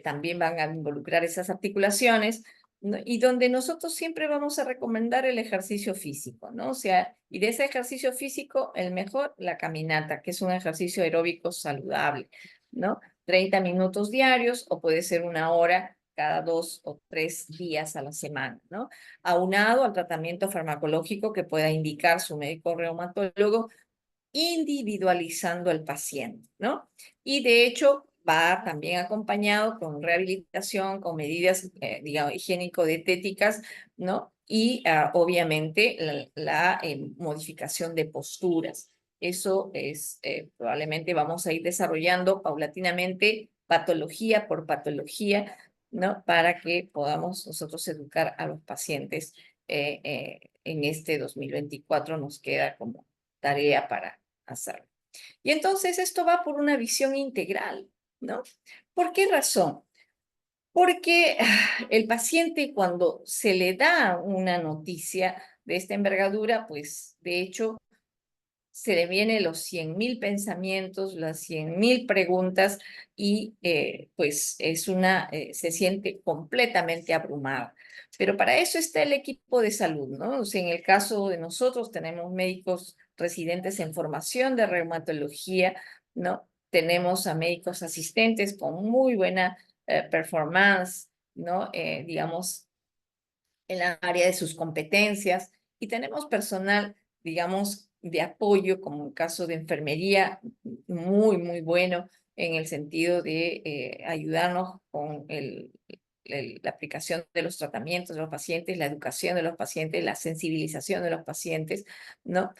También van a involucrar esas articulaciones, ¿no? Y donde nosotros siempre vamos a recomendar el ejercicio físico, ¿no? O sea, y de ese ejercicio físico, el mejor, la caminata, que es un ejercicio aeróbico saludable, ¿no? 30 minutos diarios o puede ser una hora cada 2 o 3 días a la semana, ¿no? Aunado al tratamiento farmacológico que pueda indicar su médico reumatólogo, individualizando al paciente, ¿no? Y de hecho va también acompañado con rehabilitación, con medidas, digamos, higiénico-dietéticas, ¿no? Y obviamente la modificación de posturas. Eso es, probablemente vamos a ir desarrollando paulatinamente, patología por patología, ¿no? Para que podamos nosotros educar a los pacientes en este 2024 nos queda como tarea para hacerlo. Y entonces esto va por una visión integral, ¿no? ¿Por qué razón? Porque el paciente cuando se le da una noticia de esta envergadura, pues de hecho se le vienen los 100.000 pensamientos, las 100.000 preguntas y pues se siente completamente abrumada. Pero para eso está el equipo de salud, ¿no? O sea, en el caso de nosotros tenemos médicos residentes en formación de reumatología, ¿no? Tenemos a médicos asistentes con muy buena performance, ¿no? Digamos, en la área de sus competencias y tenemos personal, digamos, de apoyo, como el caso de enfermería, muy, muy bueno en el sentido de ayudarnos con la aplicación de los tratamientos de los pacientes, la educación de los pacientes, la sensibilización de los pacientes, ¿no?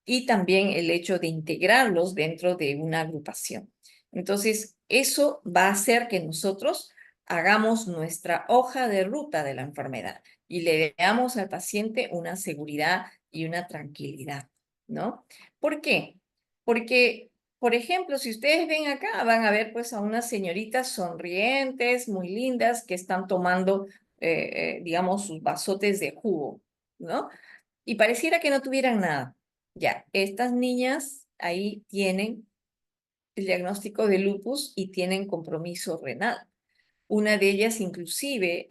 Y también el hecho de integrarlos dentro de una agrupación. Entonces, eso va a hacer que nosotros hagamos nuestra hoja de ruta de la enfermedad y le damos al paciente una seguridad y una tranquilidad, ¿no? ¿Por qué? Porque, por ejemplo, si ustedes ven acá, van a ver pues a unas señoritas sonrientes, muy lindas, que están tomando, digamos, sus vasotes de jugo, ¿no? Y pareciera que no tuvieran nada. Ya, estas niñas ahí tienen el diagnóstico de lupus y tienen compromiso renal. Una de ellas inclusive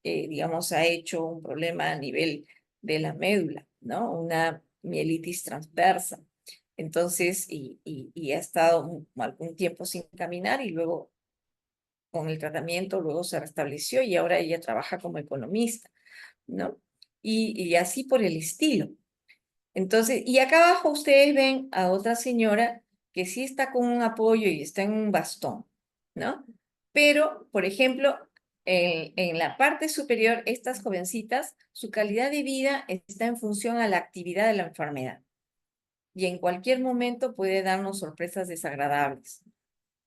digamos, ha hecho un problema a nivel de la médula, ¿no? Una mielitis transversa. Entonces, y ha estado algún tiempo sin caminar y luego con el tratamiento, luego se restableció y ahora ella trabaja como economista, ¿no? Y así por el estilo. Entonces, y acá abajo ustedes ven a otra señora que sí está con un apoyo y está en un bastón, ¿no? Pero, por ejemplo, en la parte superior, estas jovencitas, su calidad de vida está en función a la actividad de la enfermedad y en cualquier momento puede darnos sorpresas desagradables,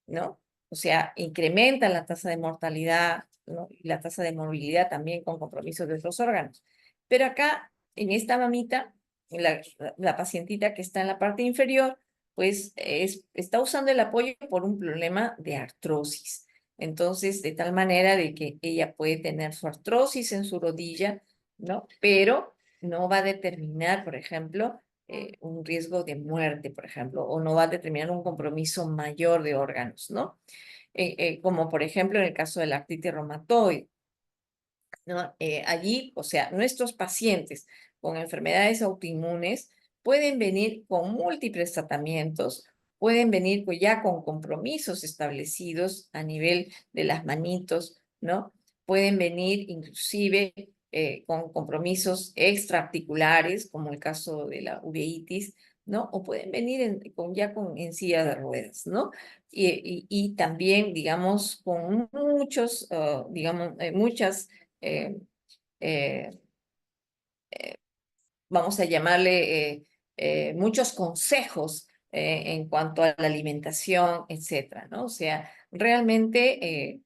¿no? O sea, incrementa la tasa de mortalidad, ¿no? Y la tasa de morbilidad también con compromisos de otros órganos. Pero acá, en esta mamita, la pacientita que está en la parte inferior, pues está usando el apoyo por un problema de artrosis. Entonces, de tal manera de que ella puede tener su artrosis en su rodilla, ¿no? Pero no va a determinar, por ejemplo, un riesgo de muerte, por ejemplo, o no va a determinar un compromiso mayor de órganos, ¿no? Como por ejemplo en el caso de la artritis reumatoide, ¿no? Allí, o sea, nuestros pacientes con enfermedades autoinmunes pueden venir con múltiples tratamientos, pueden venir pues, ya con compromisos establecidos a nivel de las manitos, ¿no? Pueden venir inclusive con compromisos extraarticulares, como el caso de la uveitis, ¿no? O pueden venir en silla de ruedas, ¿no? Y también, digamos, con muchos, digamos, muchas eh, eh, vamos a llamarle, muchos consejos en cuanto a la alimentación, etcétera, ¿no? O sea, realmente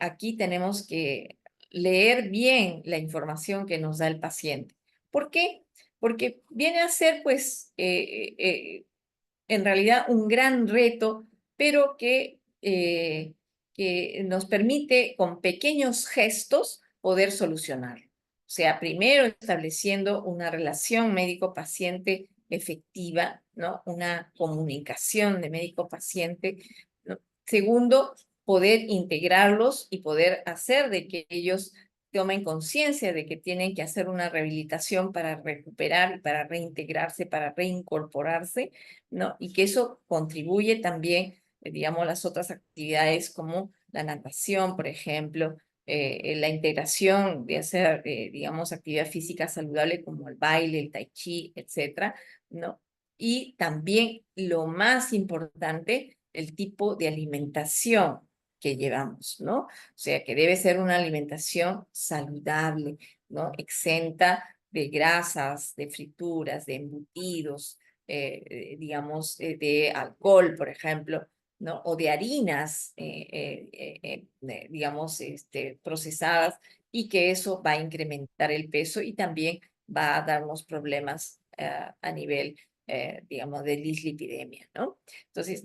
aquí tenemos que leer bien la información que nos da el paciente. ¿Por qué? Porque viene a ser, pues, en realidad un gran reto, pero que nos permite con pequeños gestos poder solucionarlo. O sea, primero estableciendo una relación médico-paciente efectiva, ¿no? Una comunicación de médico-paciente, ¿no? Segundo, poder integrarlos y poder hacer de que ellos tomen conciencia de que tienen que hacer una rehabilitación para recuperar, para reintegrarse, para reincorporarse, ¿no? Y que eso contribuye también, digamos, las otras actividades como la natación, por ejemplo, la integración de hacer, digamos, actividad física saludable como el baile, el tai chi, etcétera, ¿no? Y también lo más importante, el tipo de alimentación que llevamos, ¿no? O sea, que debe ser una alimentación saludable, ¿no? Exenta de grasas, de frituras, de embutidos, digamos, de alcohol, por ejemplo, ¿no? O de harinas, digamos, procesadas, y que eso va a incrementar el peso y también va a darnos problemas a nivel, digamos, de dislipidemia, ¿no? Entonces,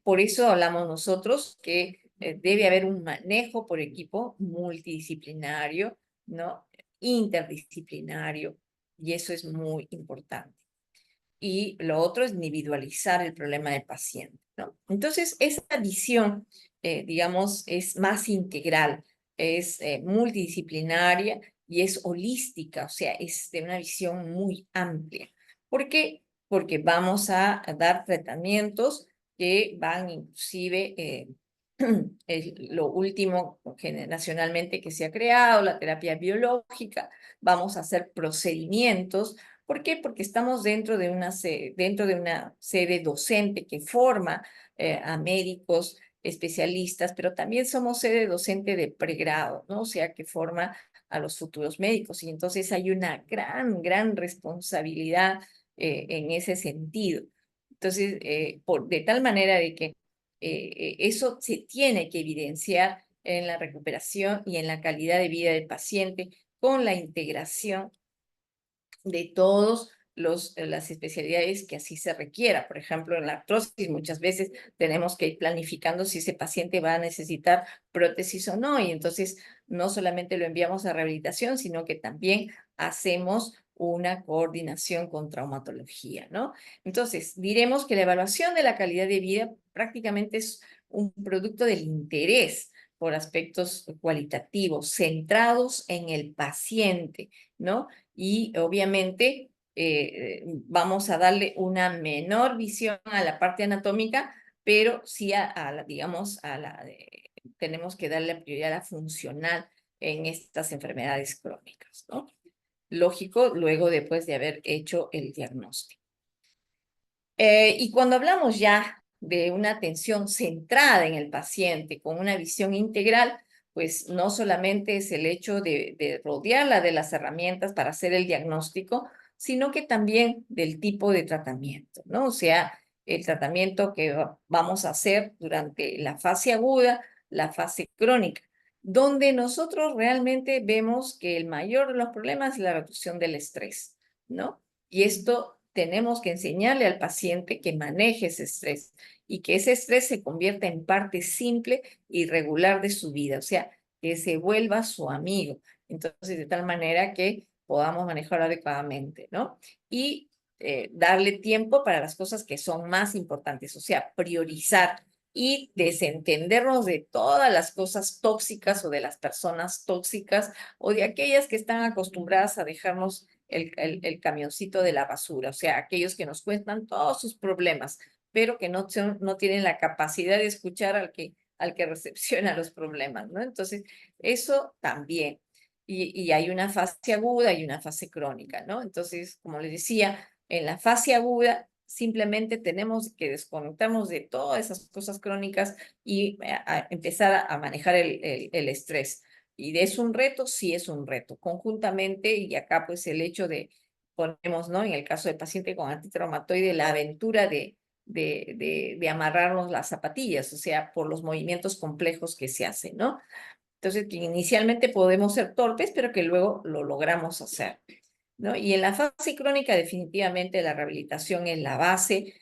por eso hablamos nosotros que debe haber un manejo por equipo multidisciplinario, ¿no? Interdisciplinario, y eso es muy importante. Y lo otro es individualizar el problema del paciente, ¿no? Entonces, esa visión, digamos, es más integral, es multidisciplinaria y es holística, o sea, es de una visión muy amplia. ¿Por qué? Porque vamos a dar tratamientos que van inclusive, lo último generacionalmente que se ha creado, la terapia biológica, vamos a hacer procedimientos. ¿Por qué? Porque estamos dentro de una sede docente que forma a médicos especialistas, pero también somos sede docente de pregrado, ¿no? O sea, que forma a los futuros médicos. Y entonces hay una gran responsabilidad en ese sentido. Entonces, de tal manera de que eso se tiene que evidenciar en la recuperación y en la calidad de vida del paciente con la integración de todos las especialidades que así se requiera. Por ejemplo, en la artrosis muchas veces tenemos que ir planificando si ese paciente va a necesitar prótesis o no, y entonces no solamente lo enviamos a rehabilitación, sino que también hacemos una coordinación con traumatología, ¿no? Entonces, diremos que la evaluación de la calidad de vida prácticamente es un producto del interés por aspectos cualitativos centrados en el paciente, ¿no? Y obviamente vamos a darle una menor visión a la parte anatómica, pero sí digamos, tenemos que darle prioridad a la funcional en estas enfermedades crónicas, ¿no? Lógico, luego después de haber hecho el diagnóstico. Y cuando hablamos ya de una atención centrada en el paciente, con una visión integral, pues no solamente es el hecho de rodearla de las herramientas para hacer el diagnóstico, sino que también del tipo de tratamiento, ¿no? O sea, el tratamiento que vamos a hacer durante la fase aguda, la fase crónica, donde nosotros realmente vemos que el mayor de los problemas es la reducción del estrés, ¿no? Y esto tenemos que enseñarle al paciente que maneje ese estrés y que ese estrés se convierta en parte simple y regular de su vida, o sea, que se vuelva su amigo. Entonces, de tal manera que podamos manejarlo adecuadamente, ¿no? Y darle tiempo para las cosas que son más importantes, o sea, priorizar y desentendernos de todas las cosas tóxicas o de las personas tóxicas o de aquellas que están acostumbradas a dejarnos el camioncito de la basura, o sea, aquellos que nos cuentan todos sus problemas, pero que no tienen la capacidad de escuchar al que recepciona los problemas, ¿no? Entonces, eso también. Y hay una fase aguda y una fase crónica, ¿no? Entonces, como les decía, en la fase aguda simplemente tenemos que desconectarnos de todas esas cosas crónicas y empezar a manejar el estrés. Y es un reto, sí es un reto. Conjuntamente, y acá pues el hecho de, ponemos, ¿no? En el caso del paciente con antitraumatoide, la aventura de amarrarnos las zapatillas, o sea, por los movimientos complejos que se hacen, ¿no? Entonces, que inicialmente podemos ser torpes, pero que luego lo logramos hacer, ¿no? Y en la fase crónica, definitivamente la rehabilitación es la base,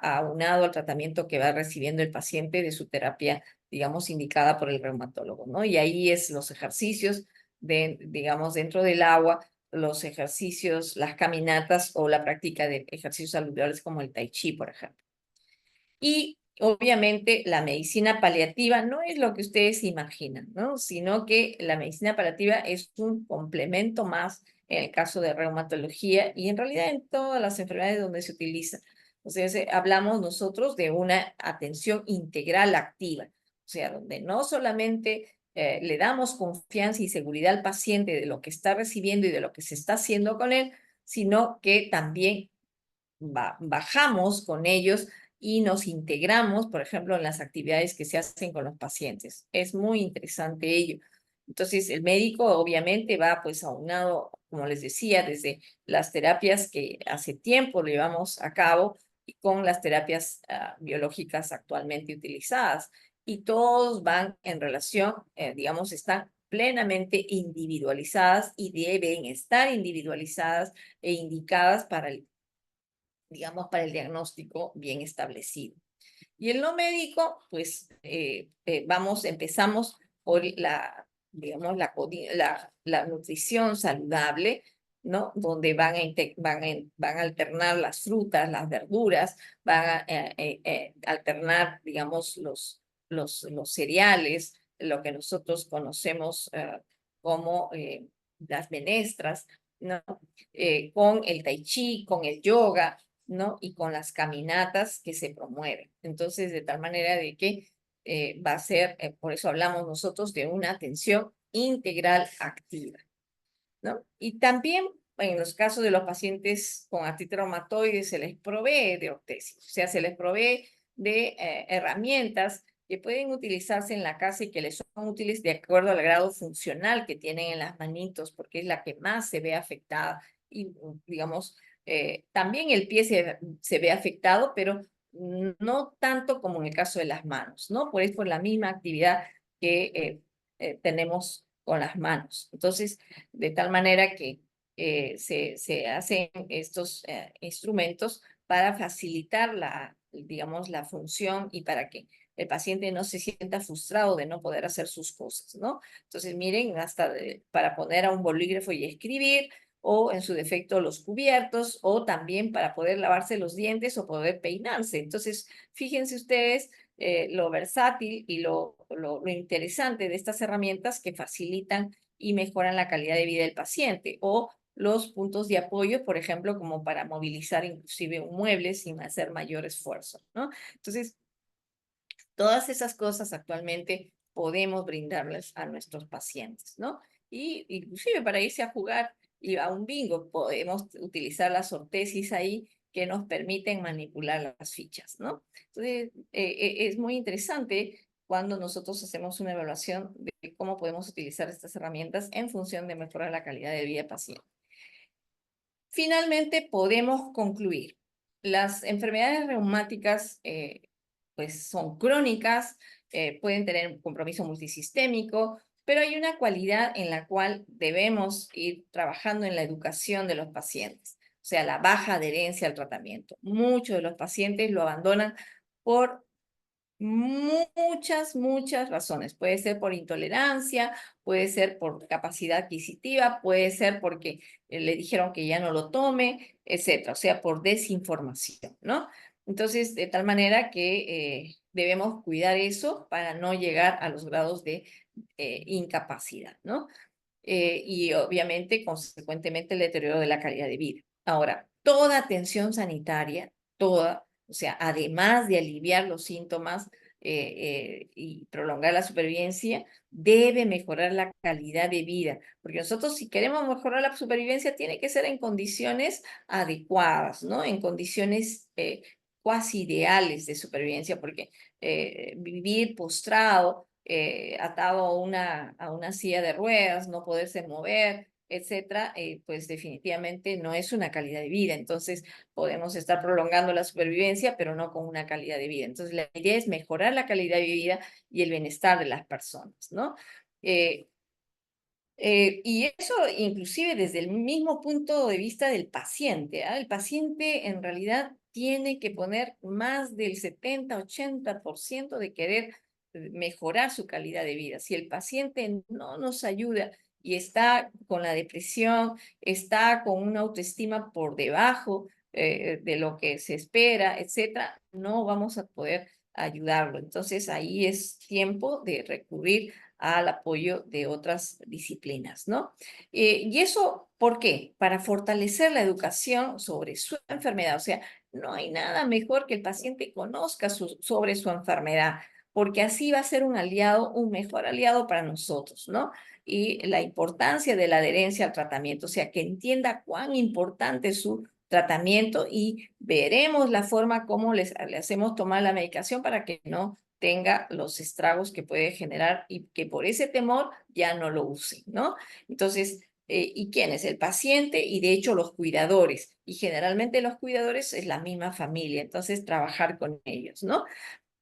aunado al tratamiento que va recibiendo el paciente de su terapia, digamos, indicada por el reumatólogo, ¿no? Y ahí es los ejercicios, digamos, dentro del agua, los ejercicios, las caminatas o la práctica de ejercicios saludables como el tai chi, por ejemplo. Y obviamente la medicina paliativa no es lo que ustedes imaginan, ¿no? Sino que la medicina paliativa es un complemento más en el caso de reumatología y en realidad en todas las enfermedades donde se utiliza. O sea, hablamos nosotros de una atención integral activa, o sea, donde no solamente le damos confianza y seguridad al paciente de lo que está recibiendo y de lo que se está haciendo con él, sino que también bajamos con ellos y nos integramos, por ejemplo, en las actividades que se hacen con los pacientes. Es muy interesante ello. Entonces, el médico obviamente va pues aunado, como les decía, desde las terapias que hace tiempo llevamos a cabo y con las terapias biológicas actualmente utilizadas. Y todos van en relación, digamos, están plenamente individualizadas y deben estar individualizadas e indicadas para digamos, para el diagnóstico bien establecido. Y el no médico, pues empezamos por digamos, la nutrición saludable, ¿no? Donde van a alternar las frutas, las verduras, van a alternar, digamos, los cereales, lo que nosotros conocemos como las menestras, ¿no? Con el tai chi, con el yoga, ¿no? Y con las caminatas que se promueven. Entonces, de tal manera de que va a ser, por eso hablamos nosotros de una atención integral activa, ¿no? Y también en los casos de los pacientes con artritis reumatoide se les provee de ortesis, o sea, se les provee de herramientas que pueden utilizarse en la casa y que les son útiles de acuerdo al grado funcional que tienen en las manitos, porque es la que más se ve afectada. Y, digamos, también el pie se ve afectado, pero no tanto como en el caso de las manos, ¿no? Por la misma actividad que tenemos con las manos. Entonces, de tal manera que se hacen estos instrumentos para facilitar digamos, la función y para que el paciente no se sienta frustrado de no poder hacer sus cosas, ¿no? Entonces, miren, hasta para poner a un bolígrafo y escribir, o en su defecto los cubiertos, o también para poder lavarse los dientes o poder peinarse. Entonces, fíjense ustedes lo versátil y lo interesante de estas herramientas que facilitan y mejoran la calidad de vida del paciente, o los puntos de apoyo, por ejemplo, como para movilizar inclusive un mueble sin hacer mayor esfuerzo, ¿no? Entonces, todas esas cosas actualmente podemos brindarles a nuestros pacientes, ¿no? Y inclusive para irse a jugar y a un bingo, podemos utilizar las ortesis ahí que nos permiten manipular las fichas, ¿no? Entonces, es muy interesante cuando nosotros hacemos una evaluación de cómo podemos utilizar estas herramientas en función de mejorar la calidad de vida del paciente. Finalmente, podemos concluir. Las enfermedades reumáticas pues son crónicas, pueden tener un compromiso multisistémico, pero hay una cualidad en la cual debemos ir trabajando en la educación de los pacientes, o sea, la baja adherencia al tratamiento. Muchos de los pacientes lo abandonan por muchas razones. Puede ser por intolerancia, puede ser por capacidad adquisitiva, puede ser porque le dijeron que ya no lo tome, etcétera. O sea, por desinformación, ¿no? Entonces, de tal manera que debemos cuidar eso para no llegar a los grados de incapacidad, ¿no? Y obviamente, consecuentemente, el deterioro de la calidad de vida. Ahora, toda atención sanitaria, toda, o sea, además de aliviar los síntomas y prolongar la supervivencia, debe mejorar la calidad de vida, porque nosotros si queremos mejorar la supervivencia tiene que ser en condiciones adecuadas, ¿no? En condiciones cuasi ideales de supervivencia, porque vivir postrado, atado a una silla de ruedas, no poderse mover, etcétera, pues definitivamente no es una calidad de vida. Entonces, podemos estar prolongando la supervivencia, pero no con una calidad de vida. Entonces, la idea es mejorar la calidad de vida y el bienestar de las personas, ¿no? Y eso inclusive desde el mismo punto de vista del paciente. ¿Ah? El paciente en realidad tiene que poner más del 70-80% de querer mejorar su calidad de vida. Si el paciente no nos ayuda y está con la depresión, está con una autoestima por debajo de lo que se espera, etcétera, no vamos a poder ayudarlo. Entonces ahí es tiempo de recurrir al apoyo de otras disciplinas, ¿no? ¿Y eso por qué? Para fortalecer la educación sobre su enfermedad. O sea, no hay nada mejor que el paciente conozca sobre su enfermedad, porque así va a ser un aliado, un mejor aliado para nosotros, ¿no? Y la importancia de la adherencia al tratamiento, o sea, que entienda cuán importante es su tratamiento y veremos la forma como le hacemos tomar la medicación para que no tenga los estragos que puede generar y que por ese temor ya no lo usen, ¿no? Entonces, ¿y quién es? El paciente y de hecho los cuidadores. Y generalmente los cuidadores es la misma familia, entonces trabajar con ellos, ¿no?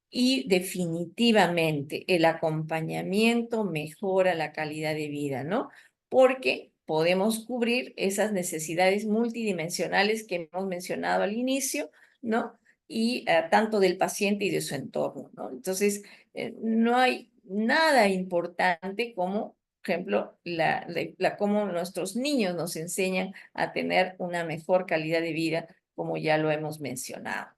Y definitivamente el acompañamiento mejora la calidad de vida, ¿no? Porque podemos cubrir esas necesidades multidimensionales que hemos mencionado al inicio, ¿no? y tanto del paciente y de su entorno, ¿no? Entonces, no hay nada importante como, por ejemplo, cómo nuestros niños nos enseñan a tener una mejor calidad de vida, como ya lo hemos mencionado.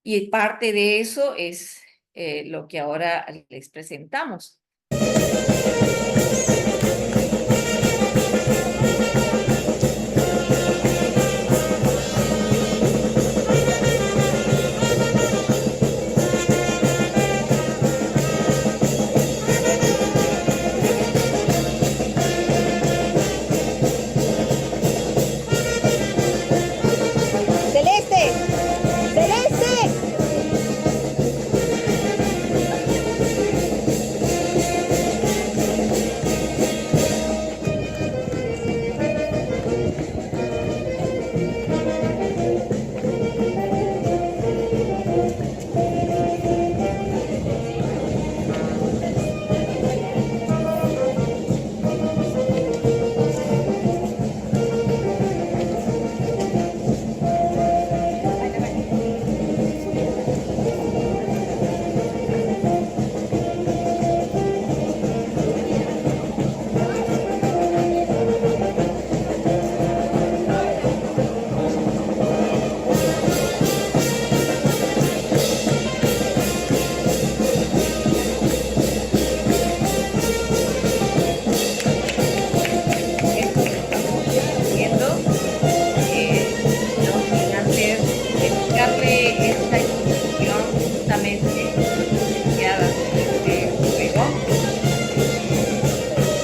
Y parte de eso es lo que ahora les presentamos. ¡Celeste! ¡Celeste! Esto que estamos viendo, no sin antes dedicarle esta exposición justamente iniciada de juego,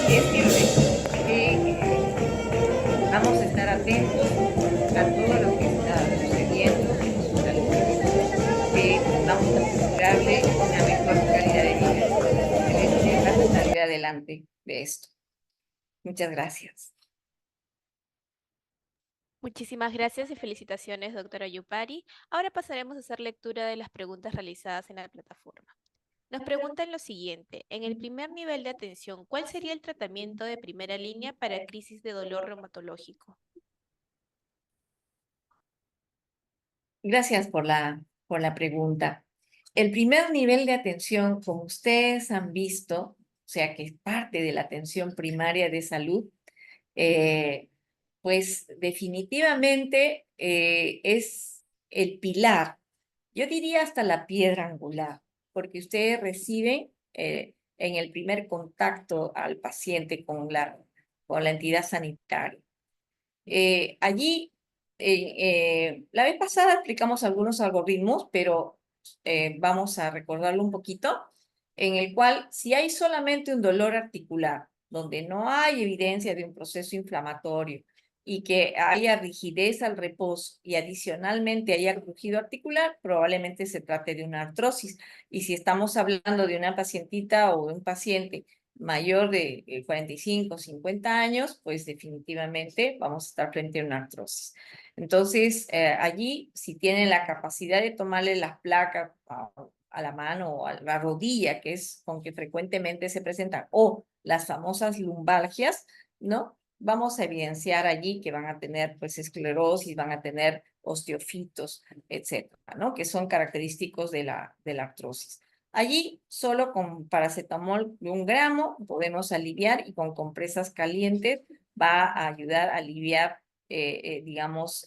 y decirles que vamos a estar atentos a todo lo que está sucediendo en su salud, que vamos a procurarle una mejor calidad de vida. Vamos a salir adelante de esto. Muchas gracias. Muchísimas gracias y felicitaciones, doctora Yupari. Ahora pasaremos a hacer lectura de las preguntas realizadas en la plataforma. Nos preguntan lo siguiente: en el primer nivel de atención, ¿cuál sería el tratamiento de primera línea para crisis de dolor reumatológico? Gracias por la pregunta. El primer nivel de atención, como ustedes han visto, o sea, que es parte de la atención primaria de salud, pues definitivamente es el pilar, yo diría hasta la piedra angular, porque ustedes reciben en el primer contacto al paciente con la entidad sanitaria. Allí, la vez pasada explicamos algunos algoritmos, pero vamos a recordarlo un poquito, en el cual si hay solamente un dolor articular, donde no hay evidencia de un proceso inflamatorio y que haya rigidez al reposo y adicionalmente haya crujido articular, probablemente se trate de una artrosis. Y si estamos hablando de una pacientita o de un paciente mayor de 45, 50 años, pues definitivamente vamos a estar frente a una artrosis. Entonces, allí, si tienen la capacidad de tomarle las placas a la mano o a la rodilla, que es con que frecuentemente se presentan, o las famosas lumbalgias, ¿no? Vamos a evidenciar allí que van a tener, pues, esclerosis, van a tener osteofitos, etcétera, ¿no? Que son característicos de la artrosis. Allí, solo con paracetamol de 1 gramo podemos aliviar, y con compresas calientes va a ayudar a aliviar, digamos,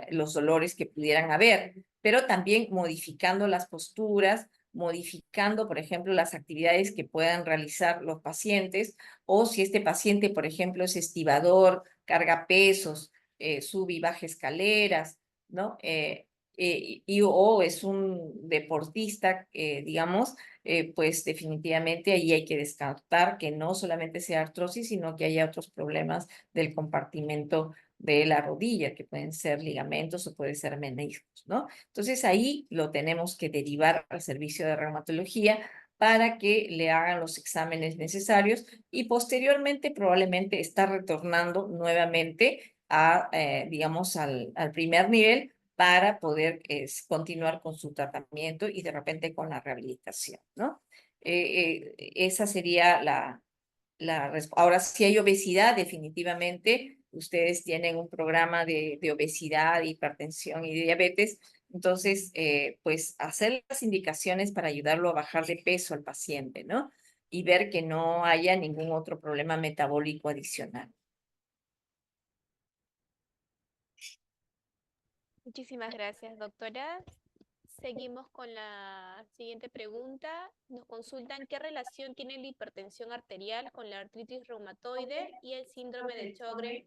los dolores que pudieran haber, pero también modificando las posturas, modificando, por ejemplo, las actividades que puedan realizar los pacientes, o si este paciente, por ejemplo, es estibador, carga pesos, sube y baja escaleras, ¿no? O es un deportista, digamos, pues definitivamente ahí hay que descartar que no solamente sea artrosis, sino que haya otros problemas del compartimento de la rodilla, que pueden ser ligamentos o pueden ser meniscos, ¿no? Entonces ahí lo tenemos que derivar al servicio de reumatología para que le hagan los exámenes necesarios, y posteriormente probablemente está retornando nuevamente digamos, al primer nivel, para poder continuar con su tratamiento y de repente con la rehabilitación, ¿no? Esa sería Ahora, si hay obesidad, definitivamente ustedes tienen un programa de obesidad, hipertensión y de diabetes, entonces, pues hacer las indicaciones para ayudarlo a bajar de peso al paciente, ¿no? Y ver que no haya ningún otro problema metabólico adicional. Muchísimas gracias, doctora. Seguimos con la siguiente pregunta. Nos consultan qué relación tiene la hipertensión arterial con la artritis reumatoide y el síndrome de Sjögren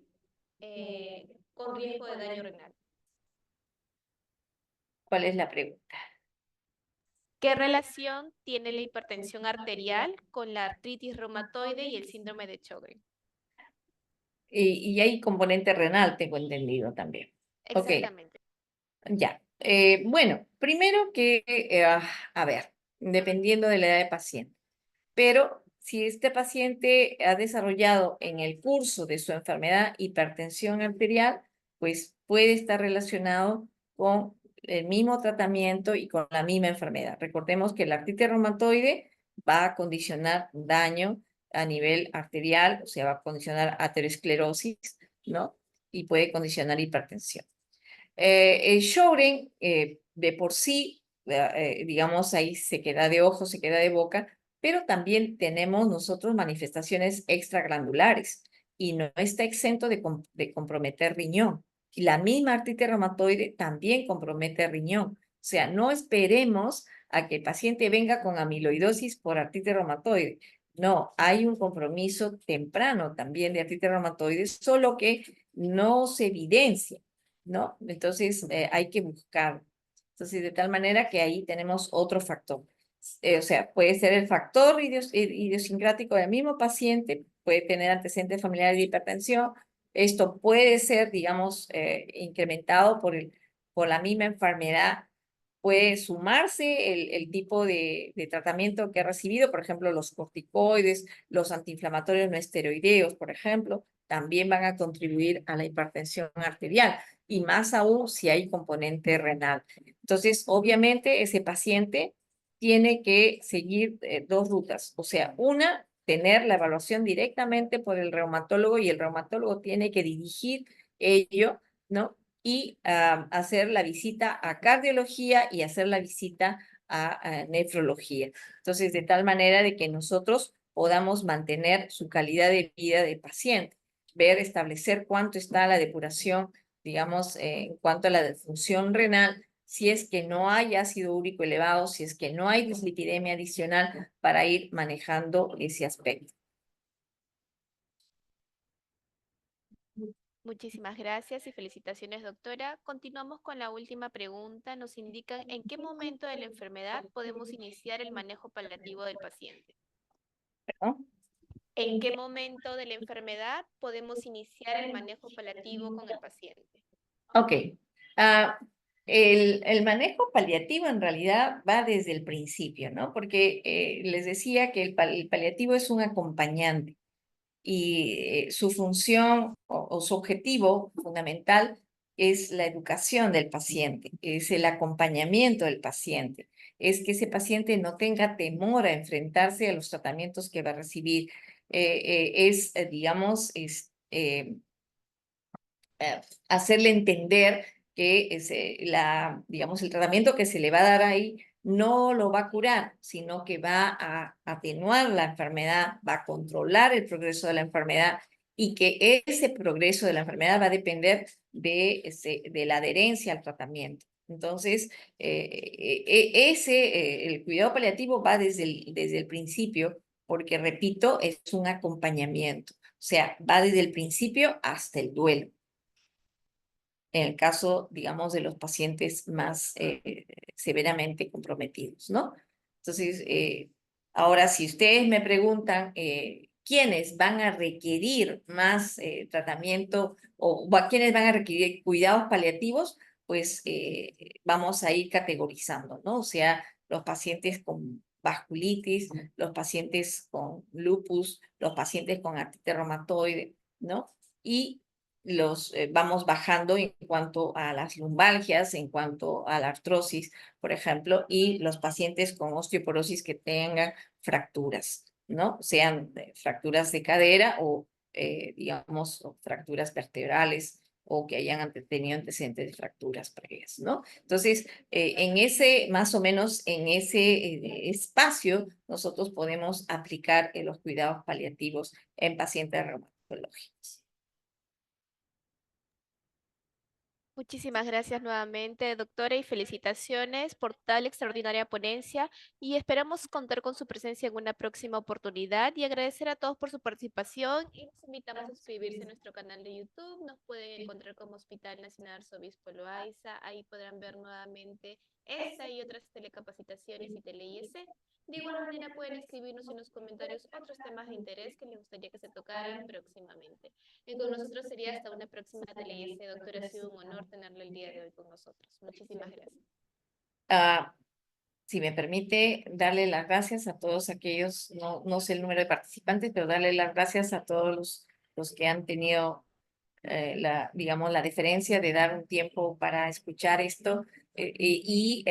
con riesgo de daño renal. ¿Cuál es la pregunta? ¿Qué relación tiene la hipertensión arterial con la artritis reumatoide y el síndrome de Sjögren? Y hay componente renal, tengo entendido también. Ok, Exactamente. ya. Bueno, primero que, a ver, dependiendo de la edad de paciente, pero si este paciente ha desarrollado en el curso de su enfermedad hipertensión arterial, pues puede estar relacionado con el mismo tratamiento y con la misma enfermedad. Recordemos que la artritis reumatoide va a condicionar daño a nivel arterial, o sea, va a condicionar aterosclerosis, ¿no? Y puede condicionar hipertensión. El Sjögren, de por sí, digamos, ahí se queda de ojo, se queda de boca, pero también tenemos nosotros manifestaciones extraglandulares y no está exento de comprometer riñón. Y la misma artritis reumatoide también compromete riñón. O sea, no esperemos a que el paciente venga con amiloidosis por artritis reumatoide. No, hay un compromiso temprano también de artritis reumatoide, solo que no se evidencia, ¿no? Entonces, hay que buscar. Entonces, de tal manera que ahí tenemos otro factor. O sea, puede ser el factor idiosincrático del mismo paciente, puede tener antecedentes familiares de hipertensión. Esto puede ser, digamos, incrementado por la misma enfermedad. Puede sumarse el tipo de tratamiento que ha recibido, por ejemplo, los corticoides, los antiinflamatorios no esteroideos, por ejemplo, también van a contribuir a la hipertensión arterial y más aún si hay componente renal. Entonces, obviamente, ese paciente tiene que seguir dos rutas. O sea, una, tener la evaluación directamente por el reumatólogo y el reumatólogo tiene que dirigir ello, ¿no? Y hacer la visita a cardiología y hacer la visita a nefrología. Entonces, de tal manera de que nosotros podamos mantener su calidad de vida del paciente, ver, establecer cuánto está la depuración, digamos, en cuanto a la función renal, si es que no hay ácido úrico elevado, si es que no hay dislipidemia adicional para ir manejando ese aspecto. Muchísimas gracias y felicitaciones, doctora. Continuamos con la última pregunta. Nos indican en qué momento de la enfermedad podemos iniciar el manejo paliativo del paciente. ¿No? ¿En qué momento de la enfermedad podemos iniciar el manejo paliativo con el paciente? Ok. Ah, el manejo paliativo en realidad va desde el principio, ¿no? Porque les decía que el paliativo es un acompañante y su función o su objetivo fundamental es la educación del paciente, es el acompañamiento del paciente, es que ese paciente no tenga temor a enfrentarse a los tratamientos que va a recibir. Digamos, hacerle entender que digamos, el tratamiento que se le va a dar ahí no lo va a curar, sino que va a atenuar la enfermedad, va a controlar el progreso de la enfermedad y que ese progreso de la enfermedad va a depender de la adherencia al tratamiento. Entonces, el cuidado paliativo va desde el principio, porque, repito, es un acompañamiento. O sea, va desde el principio hasta el duelo en el caso, digamos, de los pacientes más severamente comprometidos, ¿no? Entonces, ahora, si ustedes me preguntan quiénes van a requerir más tratamiento o a quiénes van a requerir cuidados paliativos, pues vamos a ir categorizando, ¿no? O sea, los pacientes con vasculitis, los pacientes con lupus, los pacientes con artritis reumatoide, ¿no? Y los vamos bajando en cuanto a las lumbalgias, en cuanto a la artrosis, por ejemplo, y los pacientes con osteoporosis que tengan fracturas, ¿no? Sean fracturas de cadera o digamos, fracturas vertebrales o que hayan tenido antecedentes de fracturas previas, ¿no? Entonces, más o menos en ese espacio, nosotros podemos aplicar los cuidados paliativos en pacientes reumatológicos. Muchísimas gracias nuevamente, doctora, y felicitaciones por tal extraordinaria ponencia y esperamos contar con su presencia en una próxima oportunidad y agradecer a todos por su participación y los invitamos a suscribirse a nuestro canal de YouTube. Nos pueden encontrar como Hospital Nacional Arzobispo Loaiza. Ahí podrán ver nuevamente esta y otras telecapacitaciones y tele-IS. De igual manera pueden escribirnos en los comentarios otros temas de interés que les gustaría que se tocaran próximamente. Y con nosotros sería hasta una próxima tele-IS. Doctora, ha sido un honor tenerla el día de hoy con nosotros. Muchísimas gracias. Si me permite, darle las gracias a todos aquellos, no sé el número de participantes, pero darle las gracias a todos los que han tenido digamos, la deferencia de dar un tiempo para escuchar esto y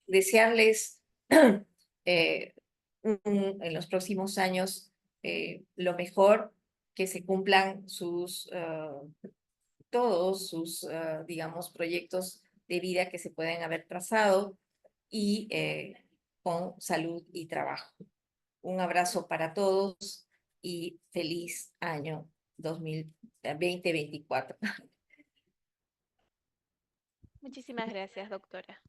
desearles en los próximos años lo mejor, que se cumplan todos sus, digamos, proyectos de vida que se pueden haber trazado y con salud y trabajo. Un abrazo para todos y feliz año 2024. Muchísimas gracias, doctora.